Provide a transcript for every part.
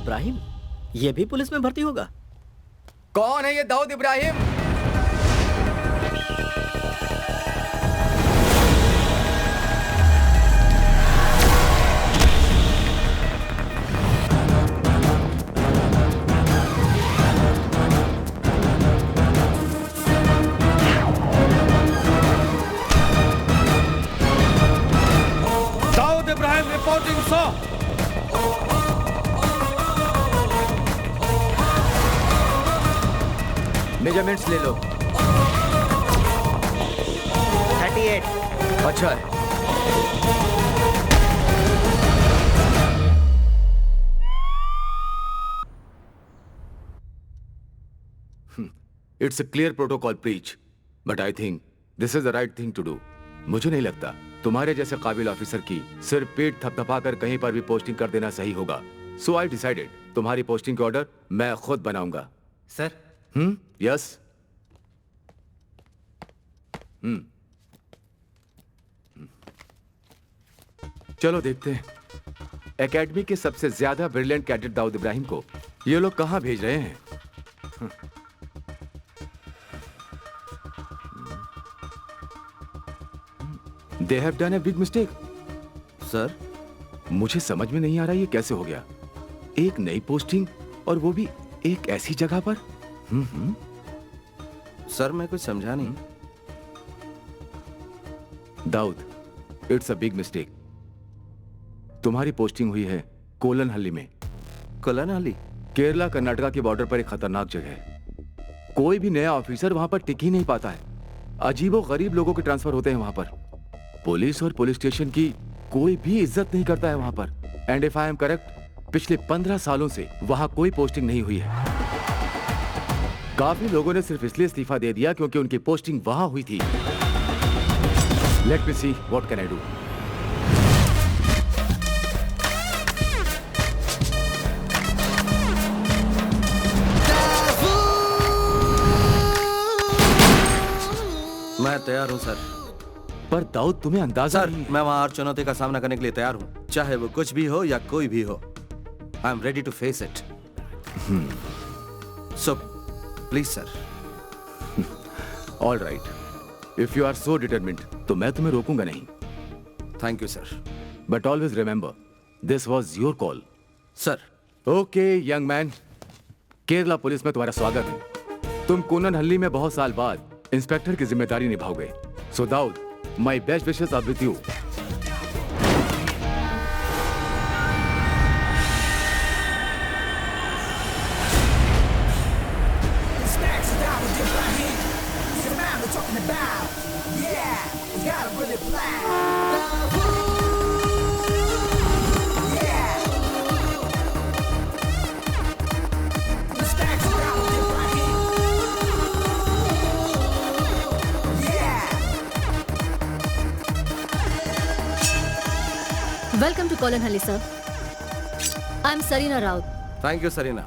इब्राहिम, ये भी पुलिस में भर्ती होगा? कौन है ये Dawood Ibrahim? Dawood Ibrahim reporting sir. Measurements ले लो। 38। अच्छा है। It's a clear protocol breach, but I think this is the right thing to do. मुझे नहीं लगता तुम्हारे जैसे काबिल ऑफिसर की सिर्फ पेट थपथपाकर कहीं पर भी पोस्टिंग कर देना सही होगा। सो आई डिसाइडेड तुम्हारी पोस्टिंग के ऑर्डर मैं खुद बनाऊंगा। Sir, yes. चलो देखते हैं एकेडमी के सबसे ज्यादा ब्रिलियंट कैडेट दाऊद इब्राहिम को ये लोग कहां भेज रहे हैं। They have done a big mistake. Sir, मुझे समझ में नहीं आ रहा ये कैसे हो गया। एक नई पोस्टिंग और वो भी एक ऐसी जगह पर। सर मैं कुछ समझा नहीं। Dawood, it's a big mistake. तुम्हारी पोस्टिंग हुई है कोलनहल्ली में। कोलनहल्ली? केरला कर्नाटका के बॉर्डर पर एक खतरनाक जगह है। कोई भी नया ऑफिसर वहां पर टिक ही नहीं पाता है। अजीबो गरीब लोगों के ट्रांसफर होते हैं वहां पर। पुलिस और पुलिस स्टेशन की कोई भी इज्जत नहीं करता है वहां पर। And if I am correct, पिछले 15 सालों से वहां कोई पोस्टिंग नहीं हुई है। काफी लोगों ने सिर्फ इसलिए इस्तीफा दे दिया क्योंकि उनकी पोस्टिंग वहां हुई थी। Let me see what can I do. मैं तैयार हूं सर। पर दाऊद, तुम्हें अंदाजा सर, मैं वहां हर चुनौती का सामना करने के लिए तैयार हूं, चाहे वो कुछ भी हो या कोई भी हो। I am ready to face it. So please sir. All right, if you are so determined तो मैं तुम्हें रोकूंगा नहीं। Thank you sir. But always remember, this was your call. Sir. Okay young man, Kerala police में तुम्हारा स्वागत है। तुम कोलनहल्ली में बहुत साल बाद इंस्पेक्टर की जिम्मेदारी निभाओगे। So Dawood, my best wishes are with you. Welcome to Kolanhalli sir. I am Sarina Raut. Thank you Sarina.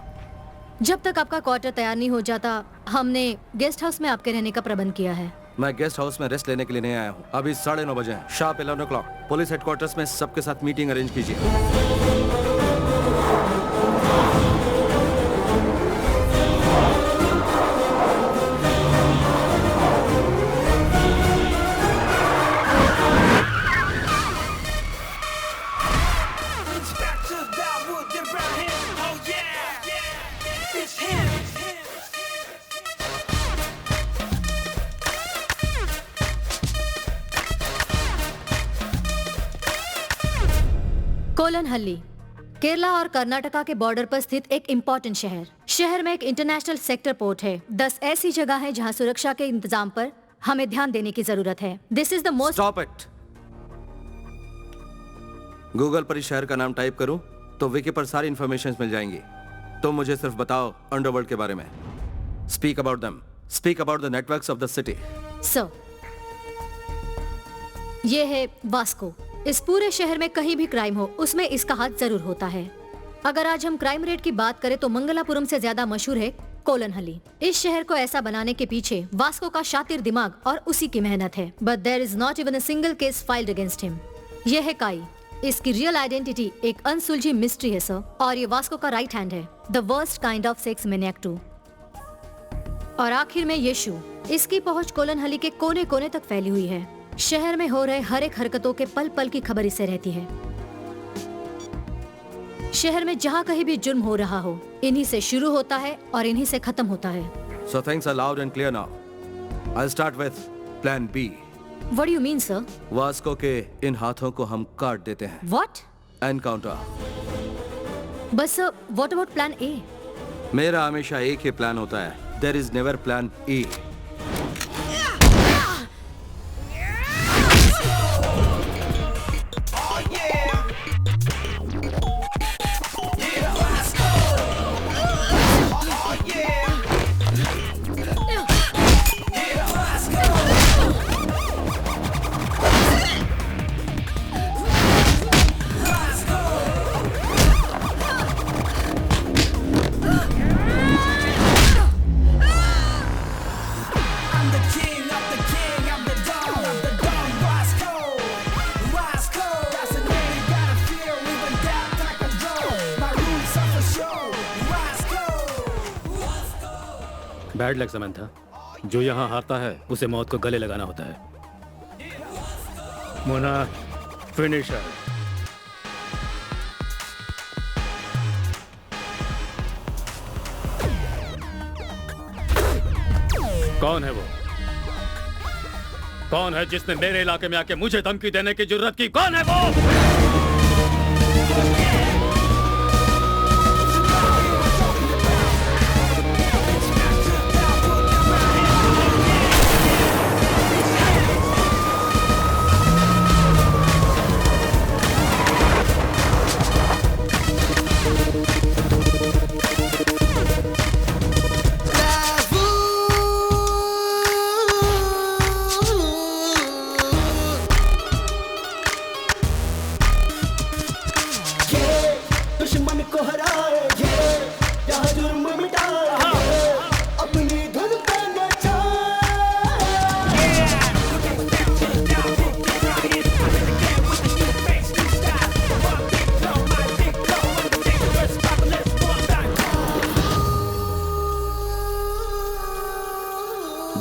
जब तक आपका क्वार्टर तैयार नहीं हो जाता, हमने गेस्ट हाउस में आपके रहने का प्रबंध किया है। मैं गेस्ट हाउस में रेस्ट लेने के लिए नहीं आया हूँ। अभी 9:30 बजे हैं, शार्प 11 o'clock। पुलिस हेडक्वार्टर्स में सबके साथ मीटिंग अरेंज कीजिए। कोलनहल्ली केरला और कर्नाटका के बॉर्डर पर स्थित एक इम्पोर्टेंट शहर में एक इंटरनेशनल सेक्टर पोर्ट है। 10 ऐसी जगह है जहां सुरक्षा के इंतजाम पर हमें ध्यान देने की जरूरत है। This is the most. Stop it. Google पर इस शहर का नाम टाइप करूं तो विकी पर सारी इंफॉर्मेशन मिल जाएंगी। तुम मुझे सिर्फ बताओ अंडरवर्ल्ड के बारे में। Speak about them. Speak about the networks of the city. Sir, ये है वास्को। इस पूरे शहर में कहीं भी क्राइम हो, उसमें इसका हाथ जरूर होता है। अगर आज हम क्राइम रेट की बात करें तो मंगलापुरम से ज्यादा मशहूर है कोलनहल्ली। इस शहर को ऐसा बनाने के पीछे वास्को का शातिर दिमाग और उसी की मेहनत है। But there is not even a single case filed against him. यह है काई, इसकी रियल आइडेंटिटी एक अनसुलझी मिस्ट्री है सर, और ये वास्को का राइट हैंड है, the worst kind of sex maniac too. और आखिर में यीशु, इसकी पहुंच कोलन हली के कोने कोने तक फैली हुई है। शहर में हो रहे हर एक हरकतों के पल पल की खबर इसे रहती है। शहर में जहाँ कहीं भी जुर्म हो रहा हो, इन्हीं से शुरू होता है और इन्हीं से खत्म होता है। So things are loud and clear now. I'll start with Plan B. What do you mean, sir? Vasco के इन हाथों को हम काट देते हैं। What? एनकाउंटर। बस sir, what about Plan A? मेरा हमेशा एक ही प्लान होता है। There is never Plan E. Bad luck Samantha, जो यहाँ हारता है उसे मौत को गले लगाना होता है। मोना, फिनिशर। कौन है वो? कौन है जिसने मेरे इलाके में आके मुझे धमकी देने की जुर्रत की? कौन है वो?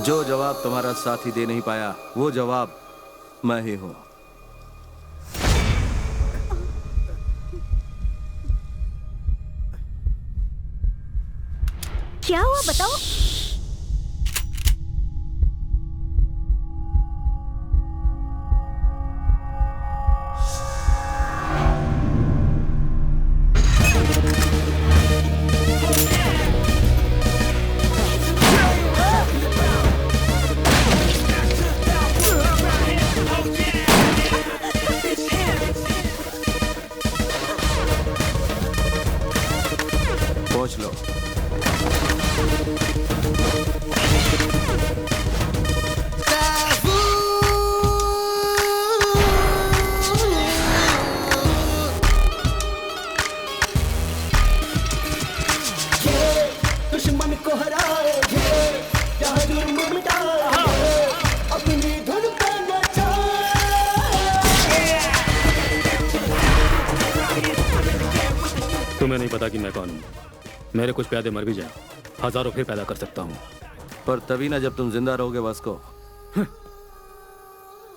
जो जवाब तुम्हारा साथी दे नहीं पाया, वो जवाब मैं ही हूं। क्या हुआ बताओ? पहुंच लो। दुश्मन को हराए, क्या जुर्म मिटाए, अपनी धुन पे तुम्हें नहीं पता कि मैं कौन हूँ। मेरे कुछ प्यादे मर भी जाए, हजारों फिर पैदा कर सकता हूँ। पर तभी ना जब तुम जिंदा रहोगे वास्को।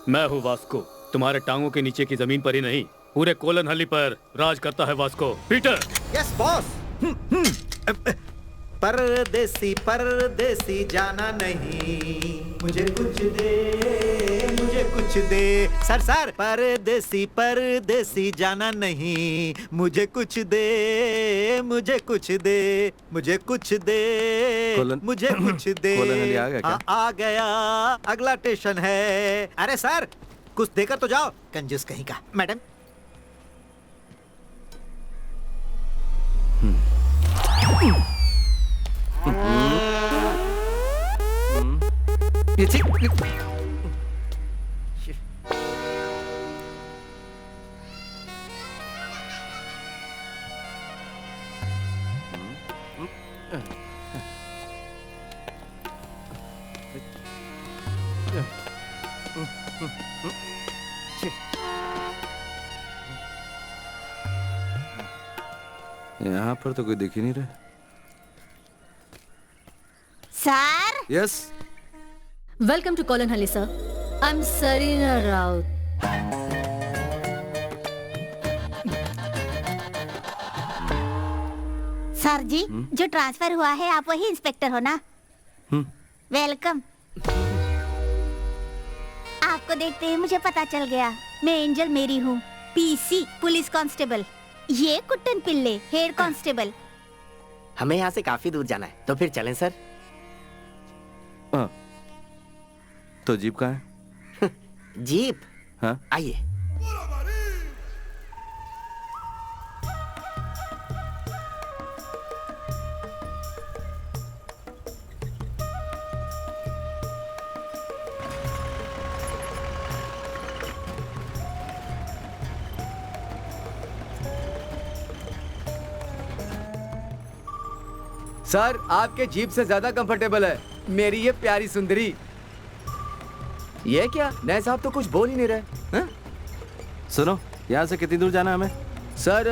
मैं हूँ वास्को, तुम्हारे टांगों के नीचे की जमीन पर ही नहीं, पूरे कोलन हली पर राज करता है वास्को। पीटर। Yes boss. परदेसी परदेसी जाना नहीं, मुझे कुछ दे, मुझे कुछ दे। सर परदेसी परदेसी जाना नहीं, मुझे कुछ दे, मुझे कुछ दे, मुझे कुछ दे, मुझे कुछ दे। कोलन हली आ गया क्या? आ गया, अगला स्टेशन है। अरे सर कुछ देकर तो जाओ, कंजूस कहीं का। मैडम ये ठीक। यहाँ पर तो कोई दिख ही नहीं रहा। Sir yes, welcome to Kolanhalli sir. I am Sarina Raut. Sir ji जो ट्रांसफर हुआ है आप वही इंस्पेक्टर हो ना? वेलकम। आपको देखते ही मुझे पता चल गया, मैं एंजल मेरी हूँ, पीसी पुलिस कांस्टेबल। ये कुट्टन पिल्ले हेड कांस्टेबल। हमें यहाँ से काफी दूर जाना है, तो फिर चलें सर। हाँ। तो जीप कहाँ है? जीप? हाँ, आइए। सर आपके जीप से ज्यादा कंफर्टेबल है मेरी ये प्यारी सुंदरी। ये क्या नए साहब तो कुछ बोल ही नहीं रहे हैं? सुनो, यहाँ से कितनी दूर जाना है हमें? सर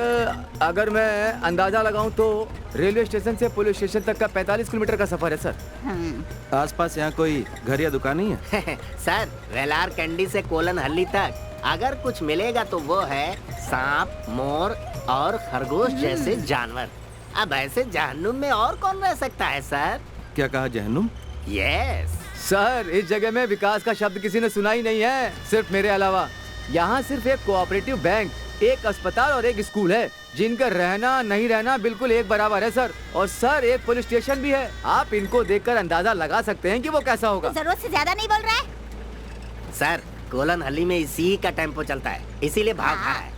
अगर मैं अंदाजा लगाऊं तो रेलवे स्टेशन से पुलिस स्टेशन तक का 45 किलोमीटर का सफर है सर। आसपास यहाँ कोई घर या दुकान नहीं है? सर वेलार कैंडी से कोलनहल्ली तक अगर कुछ मिलेगा तो वो है सांप, मोर और खरगोश जैसे जानवर। अब ऐसे जहन्नुम में और कौन रह सकता है सर? क्या कहा, जहन्नुम? यस सर इस जगह में विकास का शब्द किसी ने सुना ही नहीं है, सिर्फ मेरे अलावा। यहाँ सिर्फ एक कोऑपरेटिव बैंक, एक अस्पताल और एक स्कूल है, जिनका रहना नहीं रहना बिल्कुल एक बराबर है सर। और सर एक पुलिस स्टेशन भी है। आप इनको देखकर अंदाजा लगा सकते हैं कि वो कैसा होगा। जरूरत से ज्यादा नहीं बोल रहा है सर, कोलनहल्ली में इसी का टेम्पो चलता है, इसीलिए भाव खा है।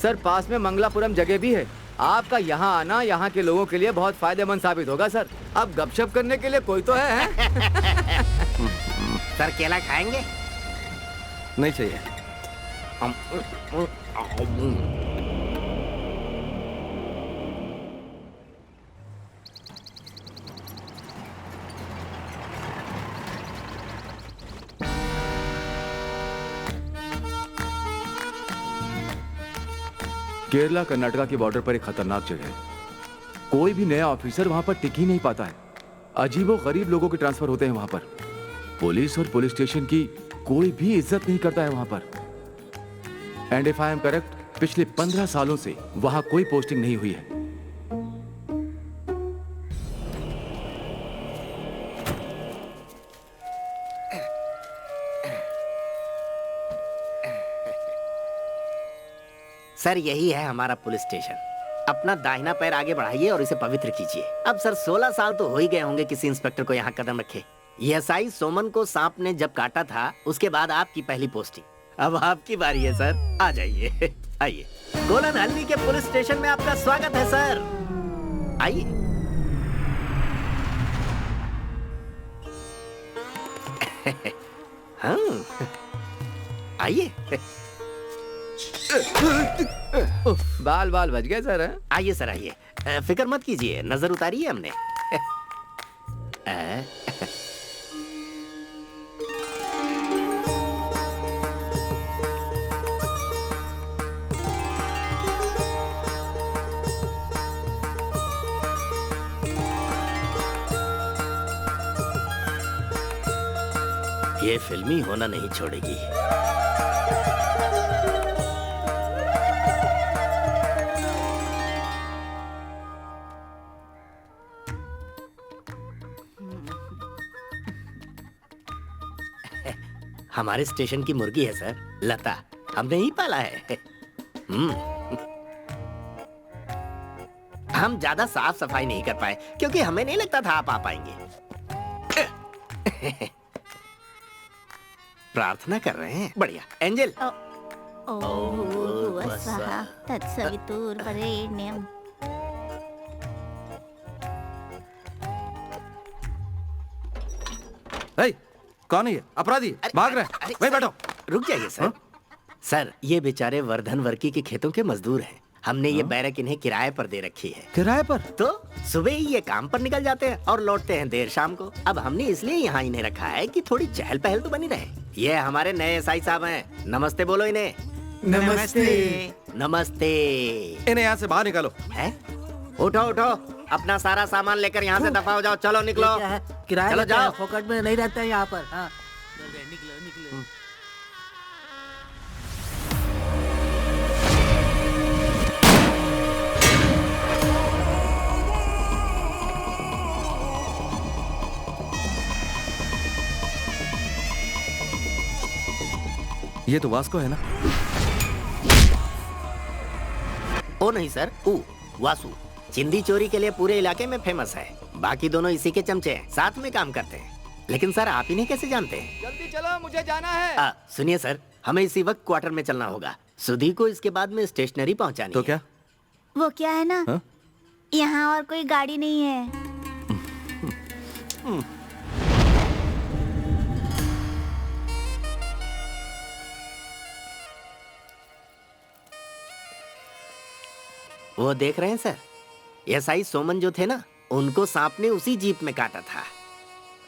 सर पास में मंगलापुरम जगह भी है। आपका यहाँ आना यहाँ के लोगों के लिए बहुत फायदेमंद साबित होगा सर। अब गपशप करने के लिए कोई तो है? सर केला खाएंगे? नहीं चाहिए। केरला कर्नाटका के बॉर्डर पर एक खतरनाक जगह है। कोई भी नया ऑफिसर वहां पर टिक ही नहीं पाता है। अजीबो गरीब लोगों के ट्रांसफर होते हैं वहां पर। पुलिस और पुलिस स्टेशन की कोई भी इज्जत नहीं करता है वहां पर। And if I am correct, पिछले 15 सालों से वहां कोई पोस्टिंग नहीं हुई है। सर यही है हमारा पुलिस स्टेशन। अपना दाहिना पैर आगे बढ़ाइए और इसे पवित्र कीजिए। अब सर 16 साल तो हो ही गए होंगे किसी इंस्पेक्टर को यहाँ कदम रखे। एसआई सोमन को सांप ने जब काटा था उसके बाद आपकी पहली पोस्टिंग। अब आपकी बारी है सर, आ जाइए। आइए, कोलनहल्ली के पुलिस स्टेशन में आपका स्वागत है सर। आइए। हाँ, आइए। बाल बाल बच गए सर। आइए सर आइए, फिक्र मत कीजिए, नजर उतारी है हमने। ये फिल्मी होना नहीं छोड़ेगी। हमारे स्टेशन की मुर्गी है सर, लता, हमने ही पाला है। हम ज्यादा साफ सफाई नहीं कर पाए क्योंकि हमें नहीं लगता था आप आ पाएंगे। प्रार्थना कर रहे हैं, बढ़िया। एंजल। ओम स्वः तत्सवितुर्वरेण्यं। हे, कौन है ये? अपराधी भाग रहे हैं। वहीं बैठो। रुक जाइए सर। सर ये बेचारे वर्धन वर्की के खेतों के मजदूर हैं। हमने ये बैरक इन्हें किराए पर दे रखी है। किराए पर? तो सुबह ही ये काम पर निकल जाते हैं और लौटते हैं देर शाम को। अब हमने इसलिए यहाँ इन्हें रखा है कि थोड़ी चहल पहल तो बनी रहे। ये हमारे नए एसआई साहब हैं। नमस्ते बोलो इन्हें। नमस्ते। नमस्ते। इन्हें यहाँ से बाहर निकालो। है? उठो उठो, अपना सारा सामान लेकर यहाँ से दफा हो जाओ। चलो निकलो, किराया चलो लेते हैं, जाओ। फोकट में नहीं रहते हैं यहाँ पर। हाँ निकलो निकलो। ये तो वास्को है ना? ओ नहीं सर, वासु चिंदी चोरी के लिए पूरे इलाके में फेमस है। बाकी दोनों इसी के चमचे हैं, साथ में काम करते हैं। लेकिन सर आप इन्हें कैसे जानते हैं? जल्दी चलो, मुझे जाना है। सुनिए सर, हमें इसी वक्त क्वार्टर में चलना होगा। सुधी को इसके बाद में स्टेशनरी पहुंचानी तो है। क्या? वो क्या है ना, हाँ? यहाँ और कोई गाड़ी नहीं है। वो देख रहे हैं सर, एसआई सोमन जो थे ना, उनको सांप ने उसी जीप में काटा था।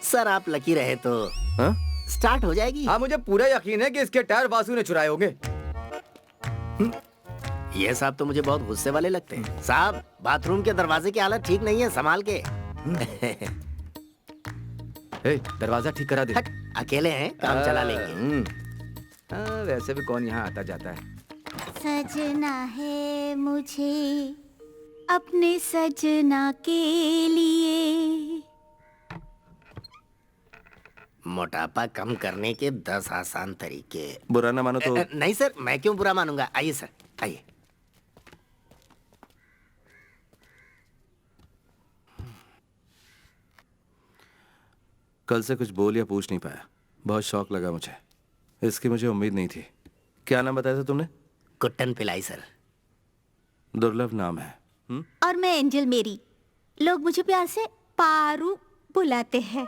सर आप लकी रहे तो हाँ? स्टार्ट हो जाएगी। हाँ मुझे पूरा यकीन है कि इसके टायर वासु ने चुराए होंगे। ये साहब तो मुझे बहुत गुस्से वाले लगते हैं। साहब बाथरूम के दरवाजे की हालत ठीक नहीं है, संभाल के। ए, दरवाजा ठीक करा दे। हट, अकेले हैं, काम चला लेंगे। वैसे भी कौन यहाँ आता जाता है। सजना है मुझे अपने सजना के लिए। मोटापा कम करने के 10 आसान तरीके। बुरा ना मानो तो नहीं सर, मैं क्यों बुरा मानूंगा। आइए सर, आइए। कल से कुछ बोल या पूछ नहीं पाया। बहुत शौक लगा मुझे, इसकी मुझे उम्मीद नहीं थी। क्या नाम बताया था तुमने? कुट्टन पिलाई सर। दुर्लभ नाम है। और मैं एंजल मेरी, लोग मुझे प्यार से पारू बुलाते हैं।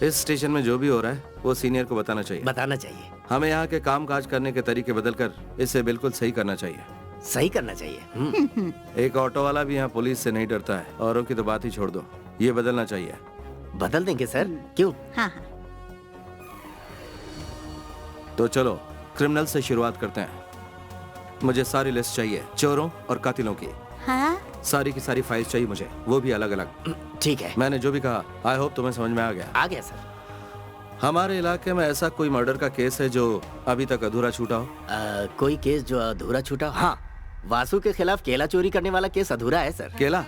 इस स्टेशन में जो भी हो रहा है वो सीनियर को बताना चाहिए। बताना चाहिए, हमें यहाँ के काम काज करने के तरीके बदलकर इसे बिल्कुल सही करना चाहिए। सही करना चाहिए। एक ऑटो वाला भी यहाँ पुलिस से नहीं डरता है। औरों की तो बात ही छोड़ दो, ये बदलना चाहिए। बदल देंगे सर, क्यों? हाँ हाँ। तो चलो क्रिमिनल से शुरुआत करते हैं। मुझे सारी लिस्ट चाहिए चोरों और कातिलों की। हाँ सारी की सारी फाइल्स चाहिए मुझे, वो भी अलग अलग। ठीक है, मैंने जो भी कहा आई होप तुम्हें समझ में आ गया। आ गया सर। हमारे इलाके में ऐसा कोई मर्डर का केस है जो अभी तक अधूरा छूटा हो? कोई केस जो अधूरा छूटा? हाँ, वासु के खिलाफ केला चोरी करने वाला केस अधूरा है सर। केला?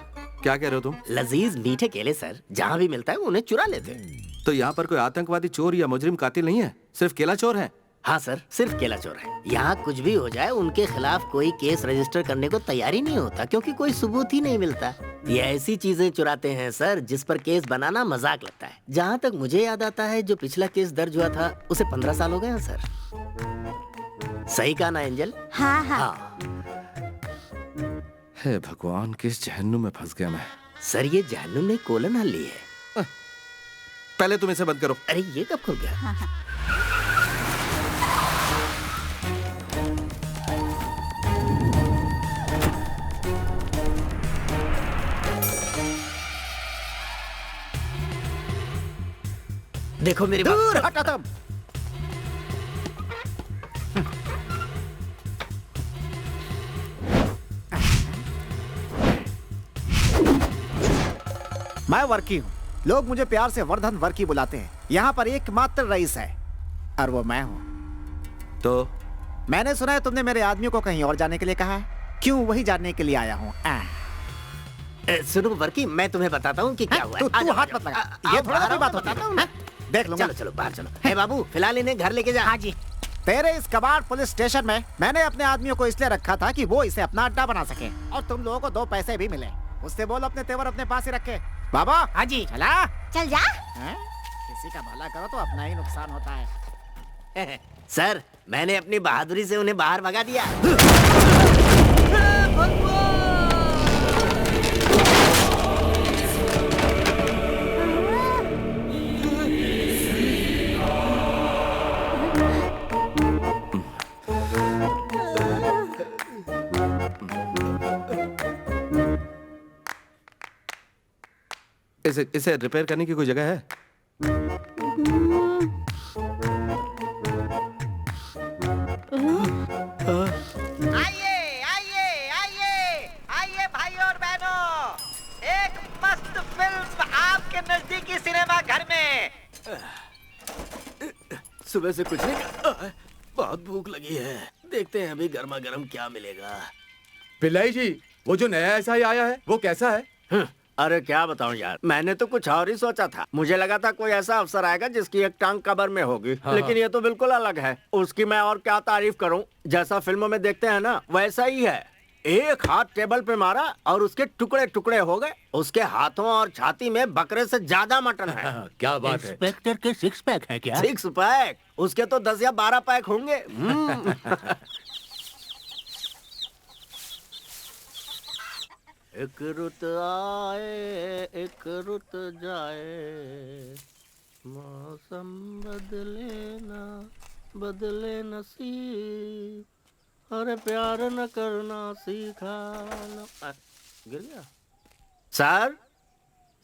क्या कह रहे हो तुम? लजीज मीठे केले सर, जहाँ भी मिलता है उन्हें चुरा लेते हैं। तो यहाँ पर कोई आतंकवादी चोर या मुजरिम कातिल नहीं है, सिर्फ केला चोर है? हाँ सर, सिर्फ केला चोर है। यहाँ कुछ भी हो जाए उनके खिलाफ कोई केस रजिस्टर करने को तैयार ही नहीं होता, क्योंकि कोई सबूत ही नहीं मिलता। ये ऐसी चीजें चुराते हैं सर जिस पर केस बनाना मजाक लगता है। जहाँ तक मुझे याद आता है, जो पिछला केस दर्ज हुआ था उसे 15 साल हो गए हैं सर। सही कहा ना एंजल? हाँ हाँ। हाँ हे भगवान, किस जहन्नुम में फंस गया मैं। सर, ये जहन्नुम ने कोलन हल्ली है। पहले तुम इसे बंद करो। अरे ये कब खुल गया? हाँ हाँ। देखो मेरी बात। दूर हटो तुम। मैं वर्की हूँ, लोग मुझे प्यार से वर्धन वर्की बुलाते हैं। यहाँ पर एकमात्र रईस है और वो मैं हूँ। तो मैंने सुना है तुमने मेरे आदमियों को कहीं और जाने के लिए कहा है। क्यों? वही जानने के लिए आया हूँ। सुनो वर्की, मैं तुम्हें बताता हूँ कि क्या हुआ है। तू आ जाओ, हाथ आ मत जाओ। लगा, ये थोड़ा कोई बात होती है। हाँ? देख लूंगा। चलो चलो बाहर चलो। हे बाबू, फिलहाल इन्हें घर लेके जा। हाँ जी। तेरे इस कबाड़ पुलिस स्टेशन में मैंने अपने आदमियों को इसलिए रखा था कि वो इसे अपना अड्डा बना सके, और तुम लोगों को 2 पैसे भी मिले। उससे बोल अपने तेवर अपने पास ही रखे। बाबा। हाँ जी। चला। चल जा। हैं? किसी का भला करो तो अपना ही नुकसान होता है। सर, मैंने अपनी बहादुरी से उन्हें बाहर भगा दिया। इसे रिपेयर करने की कोई जगह है? सुबह से कुछ नहीं। बहुत भूख लगी है, देखते हैं अभी गर्मा गर्म क्या मिलेगा। पिल्लाई जी, वो जो नया एसआई आया है वो कैसा है? अरे क्या बताऊं यार, मैंने तो कुछ और ही सोचा था। मुझे लगा था कोई ऐसा अफसर आएगा जिसकी एक टांग कबर में होगी, लेकिन ये तो बिल्कुल अलग है। उसकी मैं और क्या तारीफ करूं, जैसा फिल्मों में देखते हैं ना वैसा ही है। एक हाथ टेबल पे मारा और उसके टुकड़े टुकड़े हो गए। उसके हाथों और छाती में बकरे से ज्यादा मटन है। क्या बात है। इंस्पेक्टर के 6 पैक है क्या? 6 पैक? उसके तो 10 या 12 पैक होंगे। एक रुत आए एक रुत जाए, मौसम बदले ना बदले नसीब, अरे प्यार न करना सीखा न। गिर गया। सर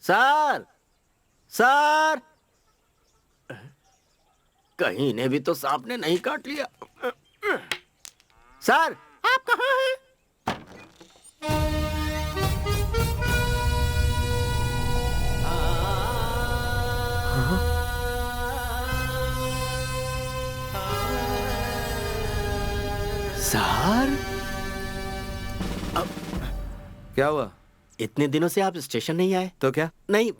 सर सर, कहीं इन्हें भी तो सांप ने नहीं काट लिया। सर आप कहाँ हैं? सर क्या हुआ? इतने दिनों से आप स्टेशन नहीं आए? तो क्या नहीं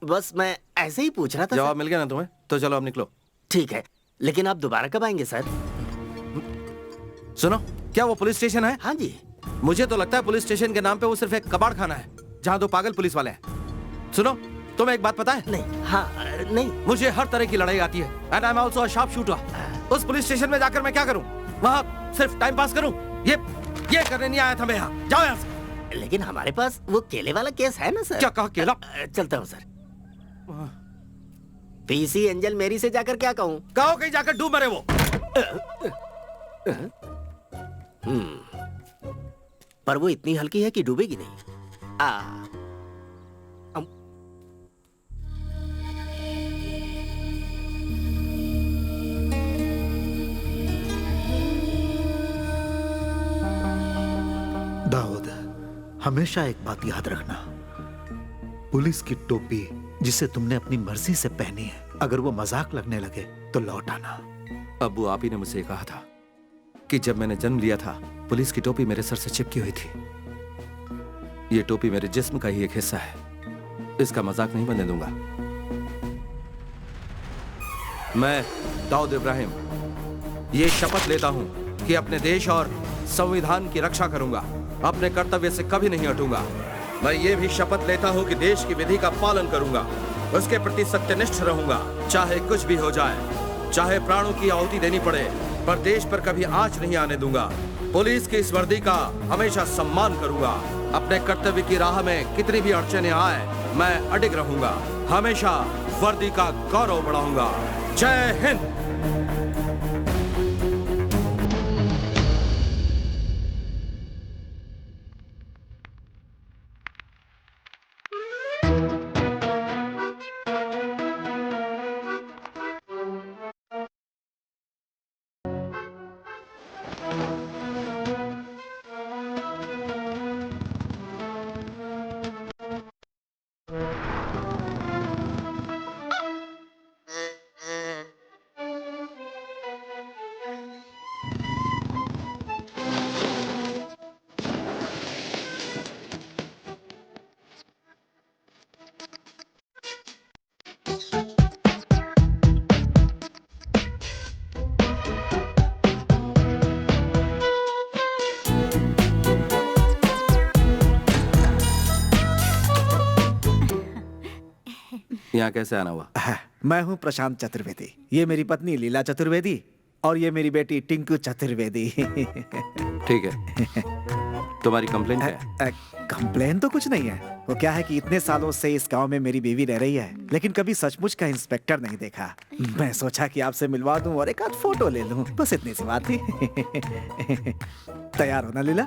बस मैं ऐसे ही पूछ रहा था। जवाब सर। मिल गया ना तुम्हें? तो चलो अब निकलो। ठीक है, लेकिन आप दोबारा कब आएंगे सर? सुनो, क्या वो पुलिस स्टेशन है? हाँ जी। मुझे तो लगता है पुलिस स्टेशन के नाम पे वो सिर्फ एक कबाड़ खाना है जहाँ 2 पागल पुलिस वाले हैं। सुनो, तुम्हें एक बात पता है? नहीं। हाँ नहीं। मुझे हर तरह की लड़ाई आती है and I am also a sharp shooter. उस पुलिस स्टेशन में जाकर मैं क्या करूं? वहाँ सिर्फ टाइम पास करूं? ये करने नहीं आया था मैं यहाँ। जाओ यहाँ से। लेकिन हमारे पास वो केले वाला केस है ना सर। क्या कहा? केला? चलता हूँ सर। पीसी एंजल मेरी से जाकर क्या कहूँ? कहो कहीं जाकर डूब मरे वो। पर वो इतनी हल्की है कि डूबेगी नहीं। दाऊद, हमेशा एक बात याद रखना, पुलिस की टोपी जिसे तुमने अपनी मर्जी से पहनी है, अगर वो मजाक लगने लगे तो लौट आना। अब्बू, आप ही ने मुझसे कहा था कि जब मैंने जन्म लिया था पुलिस की टोपी मेरे सर से चिपकी हुई थी। ये टोपी मेरे जिस्म का ही एक हिस्सा है, इसका मजाक नहीं बनने दूंगा। मैं दाऊद इब्राहिम ये शपथ लेता हूं कि अपने देश और संविधान की रक्षा करूंगा, अपने कर्तव्य से कभी नहीं हटूंगा। मैं ये भी शपथ लेता हूं कि देश की विधि का पालन करूंगा, उसके प्रति सत्यनिष्ठ रहूंगा, चाहे कुछ भी हो जाए, चाहे प्राणों की आहुति देनी पड़े, पर देश पर कभी आंच नहीं आने दूंगा। पुलिस की इस वर्दी का हमेशा सम्मान करूंगा। अपने कर्तव्य की राह में कितनी भी अड़चने आए, मैं अडिग रहूंगा, हमेशा वर्दी का गौरव बढ़ाऊंगा। जय हिंद। यहाँ कैसे आना हुआ? मैं हूँ प्रशांत चतुर्वेदी, ये मेरी पत्नी लीला चतुर्वेदी और ये मेरी बेटी टिंकू चतुर्वेदी। ठीक है, तुम्हारी कंप्लेंट क्या है? कंप्लेन तो कुछ नहीं है। वो क्या है कि इतने सालों से इस गांव में मेरी बीवी रह रही है, लेकिन कभी सचमुच का इंस्पेक्टर नहीं देखा। मैं सोचा कि आपसे मिलवा दूं और एक आध फोटो ले लूं, बस इतनी सी बात थी। तैयार हो ना लीला?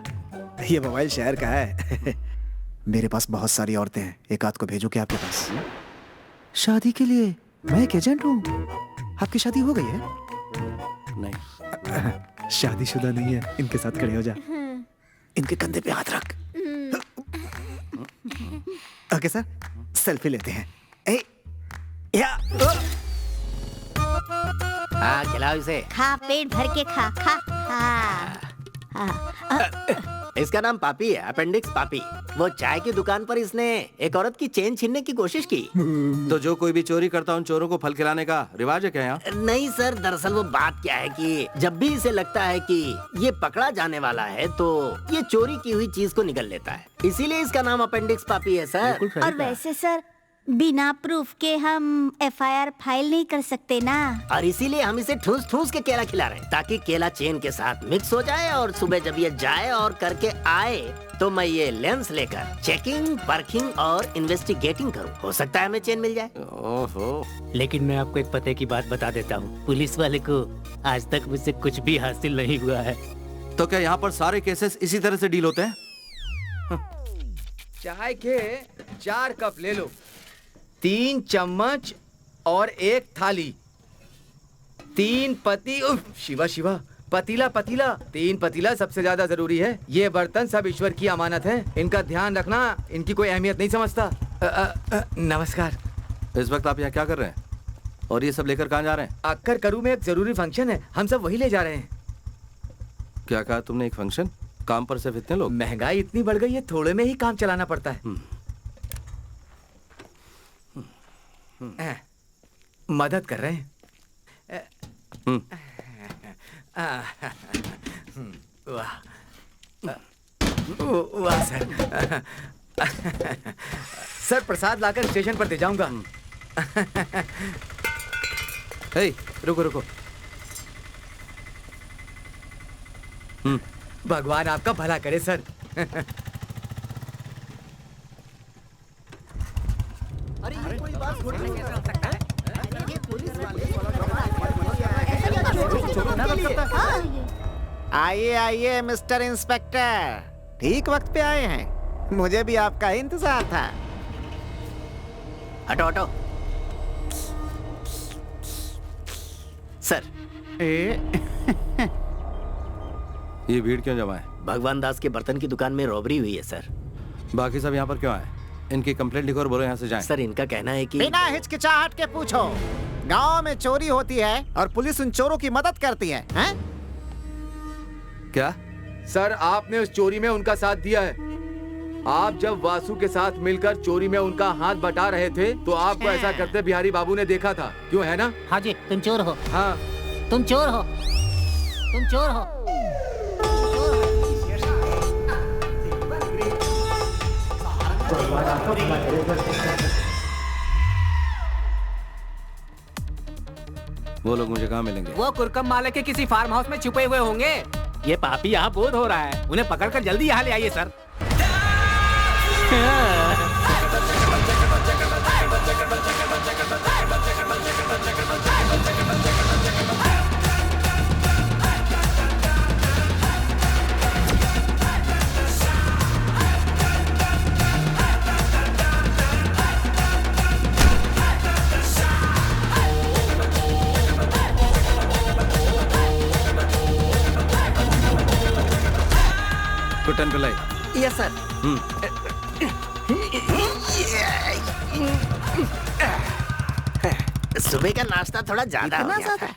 ये मोबाइल शहर का है। मेरे पास बहुत सारी औरतें हैं, एक आध को भेजो क्या आपके पास? शादी के लिए मैं एक एजेंट हूँ। आपकी शादी हो गई है? नहीं। शादीशुदा नहीं है। इनके साथ खड़े हो जा, इनके कंधे पे हाथ रख। ओके सर, सेल्फी लेते हैं। ए, या, हाँ खिलाओ इसे। खा, पेट भर के खा, खा। हाँ। इसका नाम पापी है, अपेंडिक्स पापी। वो चाय की दुकान पर इसने एक औरत की चेन छीनने की कोशिश की। तो जो कोई भी चोरी करता उन चोरों को फल खिलाने का रिवाज है क्या यहाँ? नहीं सर, दरअसल वो बात क्या है कि जब भी इसे लगता है कि ये पकड़ा जाने वाला है तो ये चोरी की हुई चीज को निगल लेता है, इसीलिए इसका नाम अपेंडिक्स पापी है सर। और वैसे सर, बिना प्रूफ के हम FIR फाइल नहीं कर सकते ना। और इसीलिए हम इसे ठूस ठूस के केला खिला रहे हैं, ताकि केला चेन के साथ मिक्स हो जाए और सुबह जब ये जाए और करके आए तो मैं ये लेंस लेकर चेकिंग, परखिंग और इन्वेस्टिगेटिंग करूं। हो सकता है हमें चेन मिल जाए। ओहो। लेकिन मैं आपको एक पते की बात बता देता हूँ, पुलिस वाले को आज तक मुझसे कुछ भी हासिल नहीं हुआ है। तो क्या यहाँ पर सारे केसेस इसी तरह से डील होते हैं? चाय के 4 कप ले लो, 3 चम्मच और 1 थाली, 3 पति शिवा शिवा पतीला 3 पतीला सबसे ज्यादा जरूरी है। ये बर्तन सब ईश्वर की अमानत है, इनका ध्यान रखना, इनकी कोई अहमियत नहीं समझता। नमस्कार। इस वक्त आप यहाँ क्या कर रहे हैं और ये सब लेकर कहाँ जा रहे हैं? अक्कर करू में एक जरूरी फंक्शन है, हम सब वही ले जा रहे हैं। क्या कहा तुमने? एक फंक्शन? काम पर सिर्फ इतने लोग? महंगाई इतनी बढ़ गई है, थोड़े में ही काम चलाना पड़ता है। मदद कर रहे हैं। वाह वाह सर। सर प्रसाद लाकर स्टेशन पर दे जाऊंगा। रुको रुको। भगवान आपका भला करे सर। अरे ये कोई बात थोड़ी नहीं कर सकता है। ये पुलिस वाले आइए आइए मिस्टर इंस्पेक्टर, ठीक वक्त पे आए हैं। मुझे भी आपका इंतजार था। हटो हटो। सर ये भीड़ क्यों जमा है? भगवान दास के बर्तन की दुकान में रॉबरी हुई है सर। बाकी सब यहाँ पर क्यों आए? इनकी कंप्लेंट लिखो और बोलो यहाँ से जाएं। सर इनका कहना है कि बिना हिचकिचाहट के पूछो। गांव में चोरी होती है और पुलिस उन चोरों की मदद करती है, हैं? क्या? सर आपने उस चोरी में उनका साथ दिया है। आप जब वासु के साथ मिलकर चोरी में उनका हाथ बटा रहे थे तो आपको ऐसा करते बिहारी बाबू ने देखा था, क्यों है ना? हाँ जी, तुम चोर हो। हाँ तुम चोर हो, तुम चोर हो। वो लोग मुझे कहाँ मिलेंगे? वो कुरकम माले के किसी फार्म हाउस में छुपे हुए होंगे। ये पापी यहाँ बोध हो रहा है, उन्हें पकड़कर जल्दी यहाँ ले आइए sir. Kuttan Pillai. Yes sir. सुबह का नाश्ता थोड़ा ज्यादा हो गया था।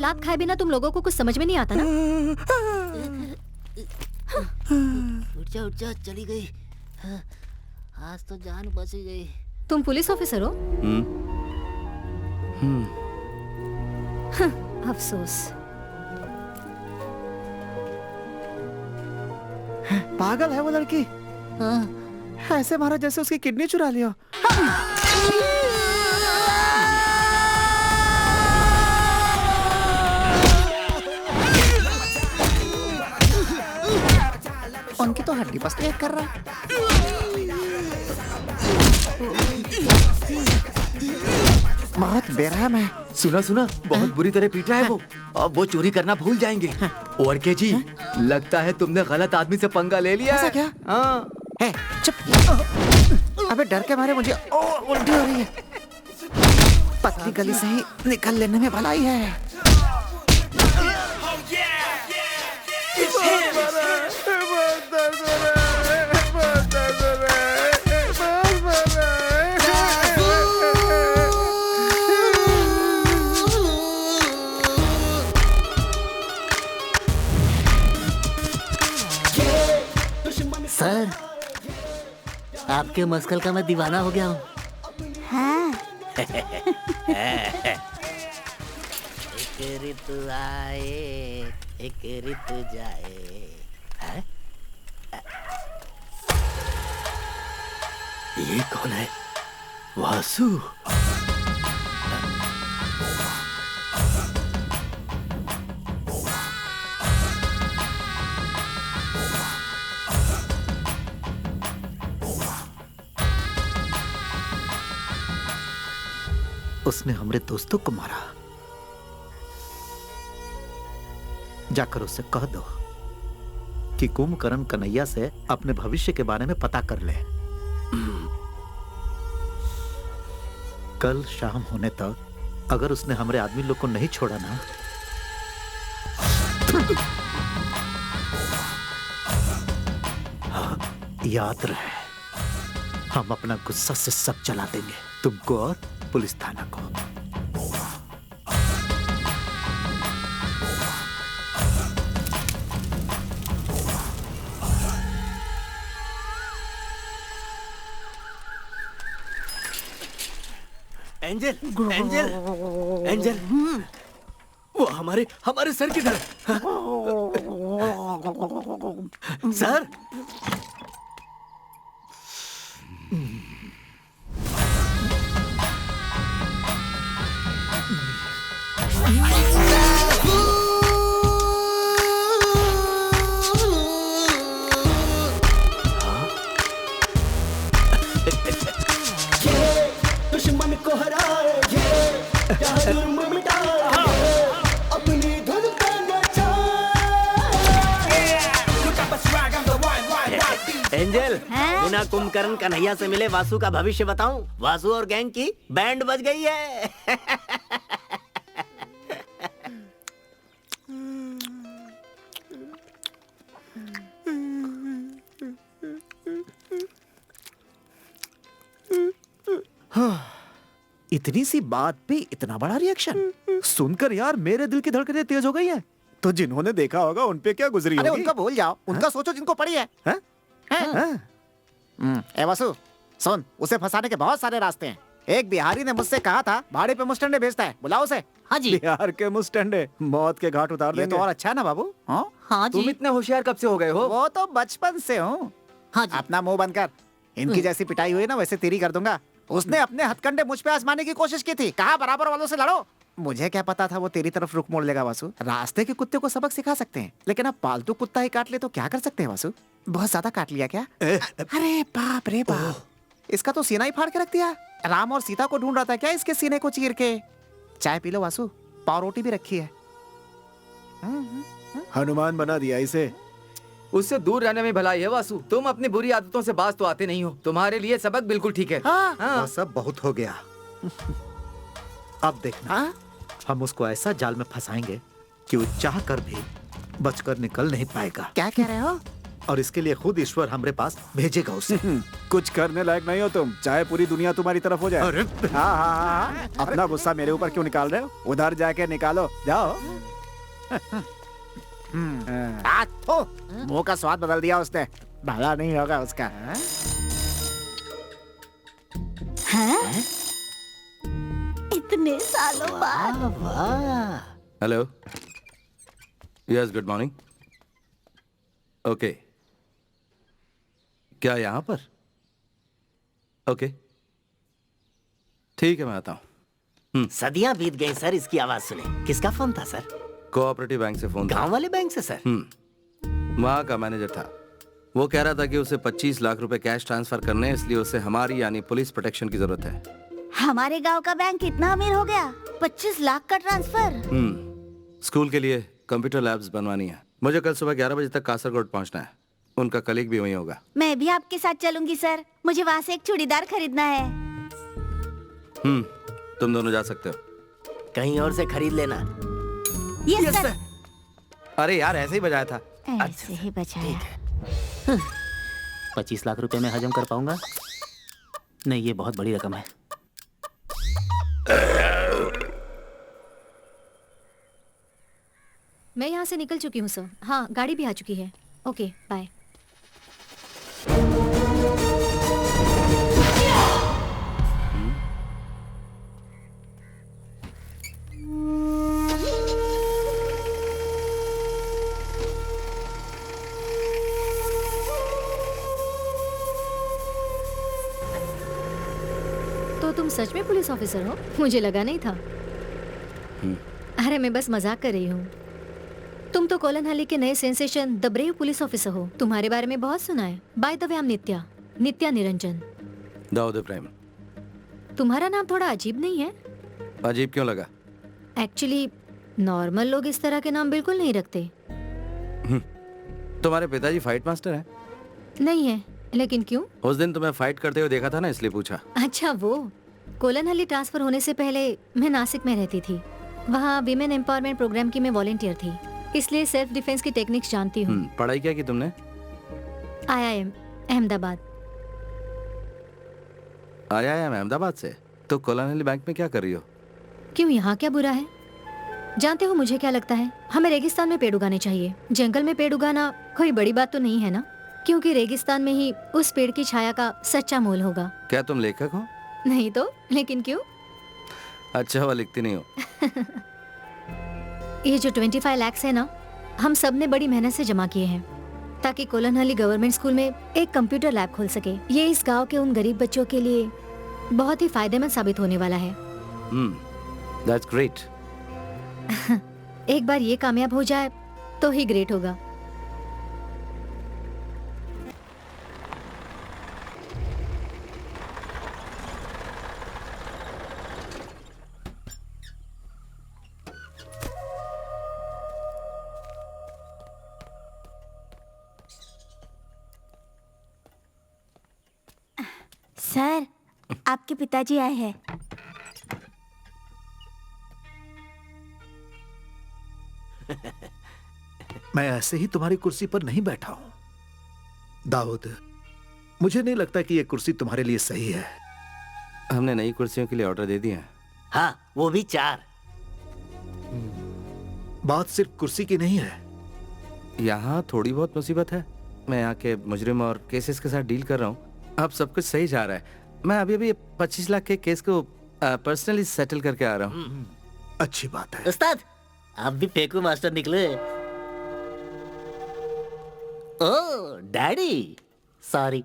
साथ खाए बिना तुम लोगों को कुछ समझ में नहीं आता ना? उठ जा चली गई। आज तो जान बच गई। तुम पुलिस ऑफिसर हो? अफसोस। पागल है वो लड़की। ऐसे मारा जैसे उसकी किडनी चुरा लिया। उनकी तो हड्डी बस एक कर रहा है। बहुत बेरहम है। सुना बहुत बुरी तरह पीटा है वो। अब वो चोरी करना भूल जाएंगे। और के जी लगता है तुमने गलत आदमी से पंगा ले लिया। ऐसा क्या? हाँ। है, चुप। अबे डर के मारे मुझे उल्टी हो रही है। पतली गली से ही निकल लेने में भलाई है। सर, आपके मस्कल का मैं दीवाना हो गया हूँ। हाँ। एक ऋतु आए, एक ऋतु जाए। है? ये कौन है? वासु। उसने हमारे दोस्तों को मारा। जाकर उससे कह दो कि कुंभकर्ण कन्हैया से अपने भविष्य के बारे में पता कर ले। कल शाम होने तक अगर उसने हमारे आदमी लोग को नहीं छोड़ा ना, याद रहे हम अपना गुस्सा से सब जला देंगे, तुमको और पुलिस थाना को। एंजल, एंजल, एंजल, वो हमारे सर किधर है? सर, दुश्मन को हराएंगे, क्या जुर्म मिटाएंगे, अपनी धुन पे नचाएंगे। एंजल, बिना कुंभकर्ण कन्हैया से मिले वासु का भविष्य बताऊं? वासु और गैंग की बैंड बज गई है। इतनी सी बात पे इतना बड़ा रिएक्शन सुनकर यार मेरे दिल की धड़कनें तेज हो गई हैं। तो जिन्होंने देखा होगा उन पे क्या गुजरी होगी? अरे उनका भूल जाओ, उनका सोचो जिनको पड़ी है। ए वासु, सुन, उसे फंसाने के बहुत सारे रास्ते हैं। एक बिहारी ने मुझसे कहा था भाड़े पे मुस्टंडे बेचता है, बुलाओ उसे। हाँ जी। बिहार के मुस्टंडे मौत के घाट उतार ये देंगे। तो और अच्छा है ना बाबू। हाँ जी। तुम इतने होशियार कब से हो गए हो? वो तो बचपन से हूँ। हाँ जी। अपना मुंह बंद कर। इनकी जैसी पिटाई हुई ना वैसे तेरी कर दूंगा। उसने अपने हथकंडे मुझ पे आजमाने की कोशिश की थी, कहा बराबर वालों से लड़ो। मुझे क्या पता था वो तेरी तरफ रुख मोड़ लेगा वासु। रास्ते के कुत्ते को सबक सिखा सकते हैं, लेकिन अब पालतू कुत्ता ही काट ले तो क्या कर सकते हैं वासु? बहुत ज्यादा काट लिया क्या? अरे बाप रे बाप, इसका तो सीना ही फाड़ के रख दिया। राम और सीता को ढूंढ रहा था क्या इसके सीने को चीर के? चाय पी लो वासु, पाव रोटी भी रखी है। हनुमान बना दिया इसे। उससे दूर रहने में भलाई है वासु। तुम अपनी बुरी आदतों से बाज तो आते नहीं हो। तुम्हारे लिए सबक बिल्कुल ठीक है। वो सब बहुत हो गया। अब देखना, हम उसको ऐसा जाल में फंसाएंगे कि वो चाह कर भी बचकर निकल नहीं पाएगा। क्या कह रहे हो? और इसके लिए खुद ईश्वर हमारे पास भेजेगा उसे। कुछ करने लायक नहीं हो तुम, चाहे पूरी दुनिया तुम्हारी तरफ हो जाए। अरे हाँ हाँ हाँ हाँ। अपना गुस्सा मेरे ऊपर क्यों निकाल रहे हो? उधर जाके निकालो, जाओ। मुंह का स्वाद बदल दिया उसने, भला नहीं होगा उसका। हाँ? इतने सालों बाद। Hello, yes, good morning. Okay, क्या यहाँ पर? ओके, ठीक है, मैं आता हूँ। सदियां बीत गई सर, इसकी आवाज सुने। किसका फोन था सर? कोऑपरेटिव बैंक से फोन था। गांव वाले बैंक से सर? वहाँ का मैनेजर था। वो कह रहा था कि उसे 25 लाख रुपए कैश ट्रांसफर करने हैं, इसलिए उसे हमारी यानी पुलिस प्रोटेक्शन की जरूरत है। हमारे गांव का बैंक इतना अमीर हो गया? 25 लाख का ट्रांसफर? स्कूल के लिए कंप्यूटर लैब्स बनवानी है। मुझे कल सुबह 11 बजे तक कासरगोड पहुंचना है। उनका कलीग भी वहीं होगा। मैं भी आपके साथ चलूंगी सर, मुझे वहाँ से एक चूड़ीदार खरीदना है। तुम दोनों जा सकते हो। कहीं और से खरीद लेना। Yes sir. अरे यार, ऐसे ही बजाया था। ऐसे ही बचाया। 25 लाख रुपए में हजम कर पाऊंगा? नहीं, ये बहुत बड़ी रकम है। मैं यहाँ से निकल चुकी हूँ सर। हाँ, गाड़ी भी आ चुकी है। Okay, bye. तो तुम सच में पुलिस ऑफिसर हो? मुझे लगा नहीं था। अरे मैं बस मजाक कर रही हूँ। तुम तो कोलनहल्ली के नए sensation the brave police officer हो। तुम्हारे बारे में बहुत सुना है। By the way, I am Nitya Niranjan. Dawood Ibrahim. तुम्हारा नाम थोड़ा अजीब नहीं है? अजीब क्यों लगा? एक्चुअली नॉर्मल लोग इस तरह के नाम बिल्कुल नहीं रखते। तुम्हारे पिताजी फाइट मास्टर हैं? नहीं है, लेकिन क्यों? उस दिन तुम्हें फाइट करते हुए देखा था ना, इसलिए पूछा। अच्छा, वो कोलनहल्ली ट्रांसफर होने से पहले मैं नासिक में रहती थी। वहाँ विमेन एम्पावरमेंट प्रोग्राम की मैं वॉलेंटियर थी, इसलिए सेल्फ डिफेंस की टेक्निक्स जानती हूँ। पढ़ाई क्या की तुमने? IIM अहमदाबाद। IIM अहमदाबाद से? तो कोलनहल्ली बैंक में क्या कर रही हो? क्यों, यहाँ क्या बुरा है? जानते हो मुझे क्या लगता है? हमें रेगिस्तान में पेड़ उगाने चाहिए। जंगल में पेड़ उगाना कोई बड़ी बात तो नहीं है ना, क्योंकि रेगिस्तान में ही उस पेड़ की छाया का सच्चा मोल होगा। क्या तुम लेखक हो? नहीं तो, लेकिन क्यों? अच्छा हुआ लिखती नहीं हो। ये जो 25 लाख है ना, हम सब ने बड़ी मेहनत से जमा किए हैं ताकि कोलनहल्ली गवर्नमेंट स्कूल में एक कंप्यूटर लैब खोल सके। ये इस गांव के उन गरीब बच्चों के लिए बहुत ही फायदेमंद साबित होने वाला है। That's great. एक बार ये कामयाब हो जाए तो ही ग्रेट होगा। सर, आपके पिताजी आए हैं। मैं ऐसे ही तुम्हारी कुर्सी पर नहीं बैठा हूं दाऊद। मुझे नहीं लगता कि यह कुर्सी तुम्हारे लिए सही है। हमने नई कुर्सियों के लिए ऑर्डर दे दिए हैं। हाँ, वो भी 4। बात सिर्फ कुर्सी की नहीं है। यहाँ थोड़ी बहुत मुसीबत है। मैं यहाँ के मुजरिम और केसेस के साथ डील कर रहा हूँ। अब सब कुछ सही जा रहा है। मैं अभी 25 लाख के केस को पर्सनली सेटल करके आ रहा हूँ। अच्छी बात है। उस्ताद, आप भी फेंकू मास्टर निकले। ओह डैडी, सॉरी।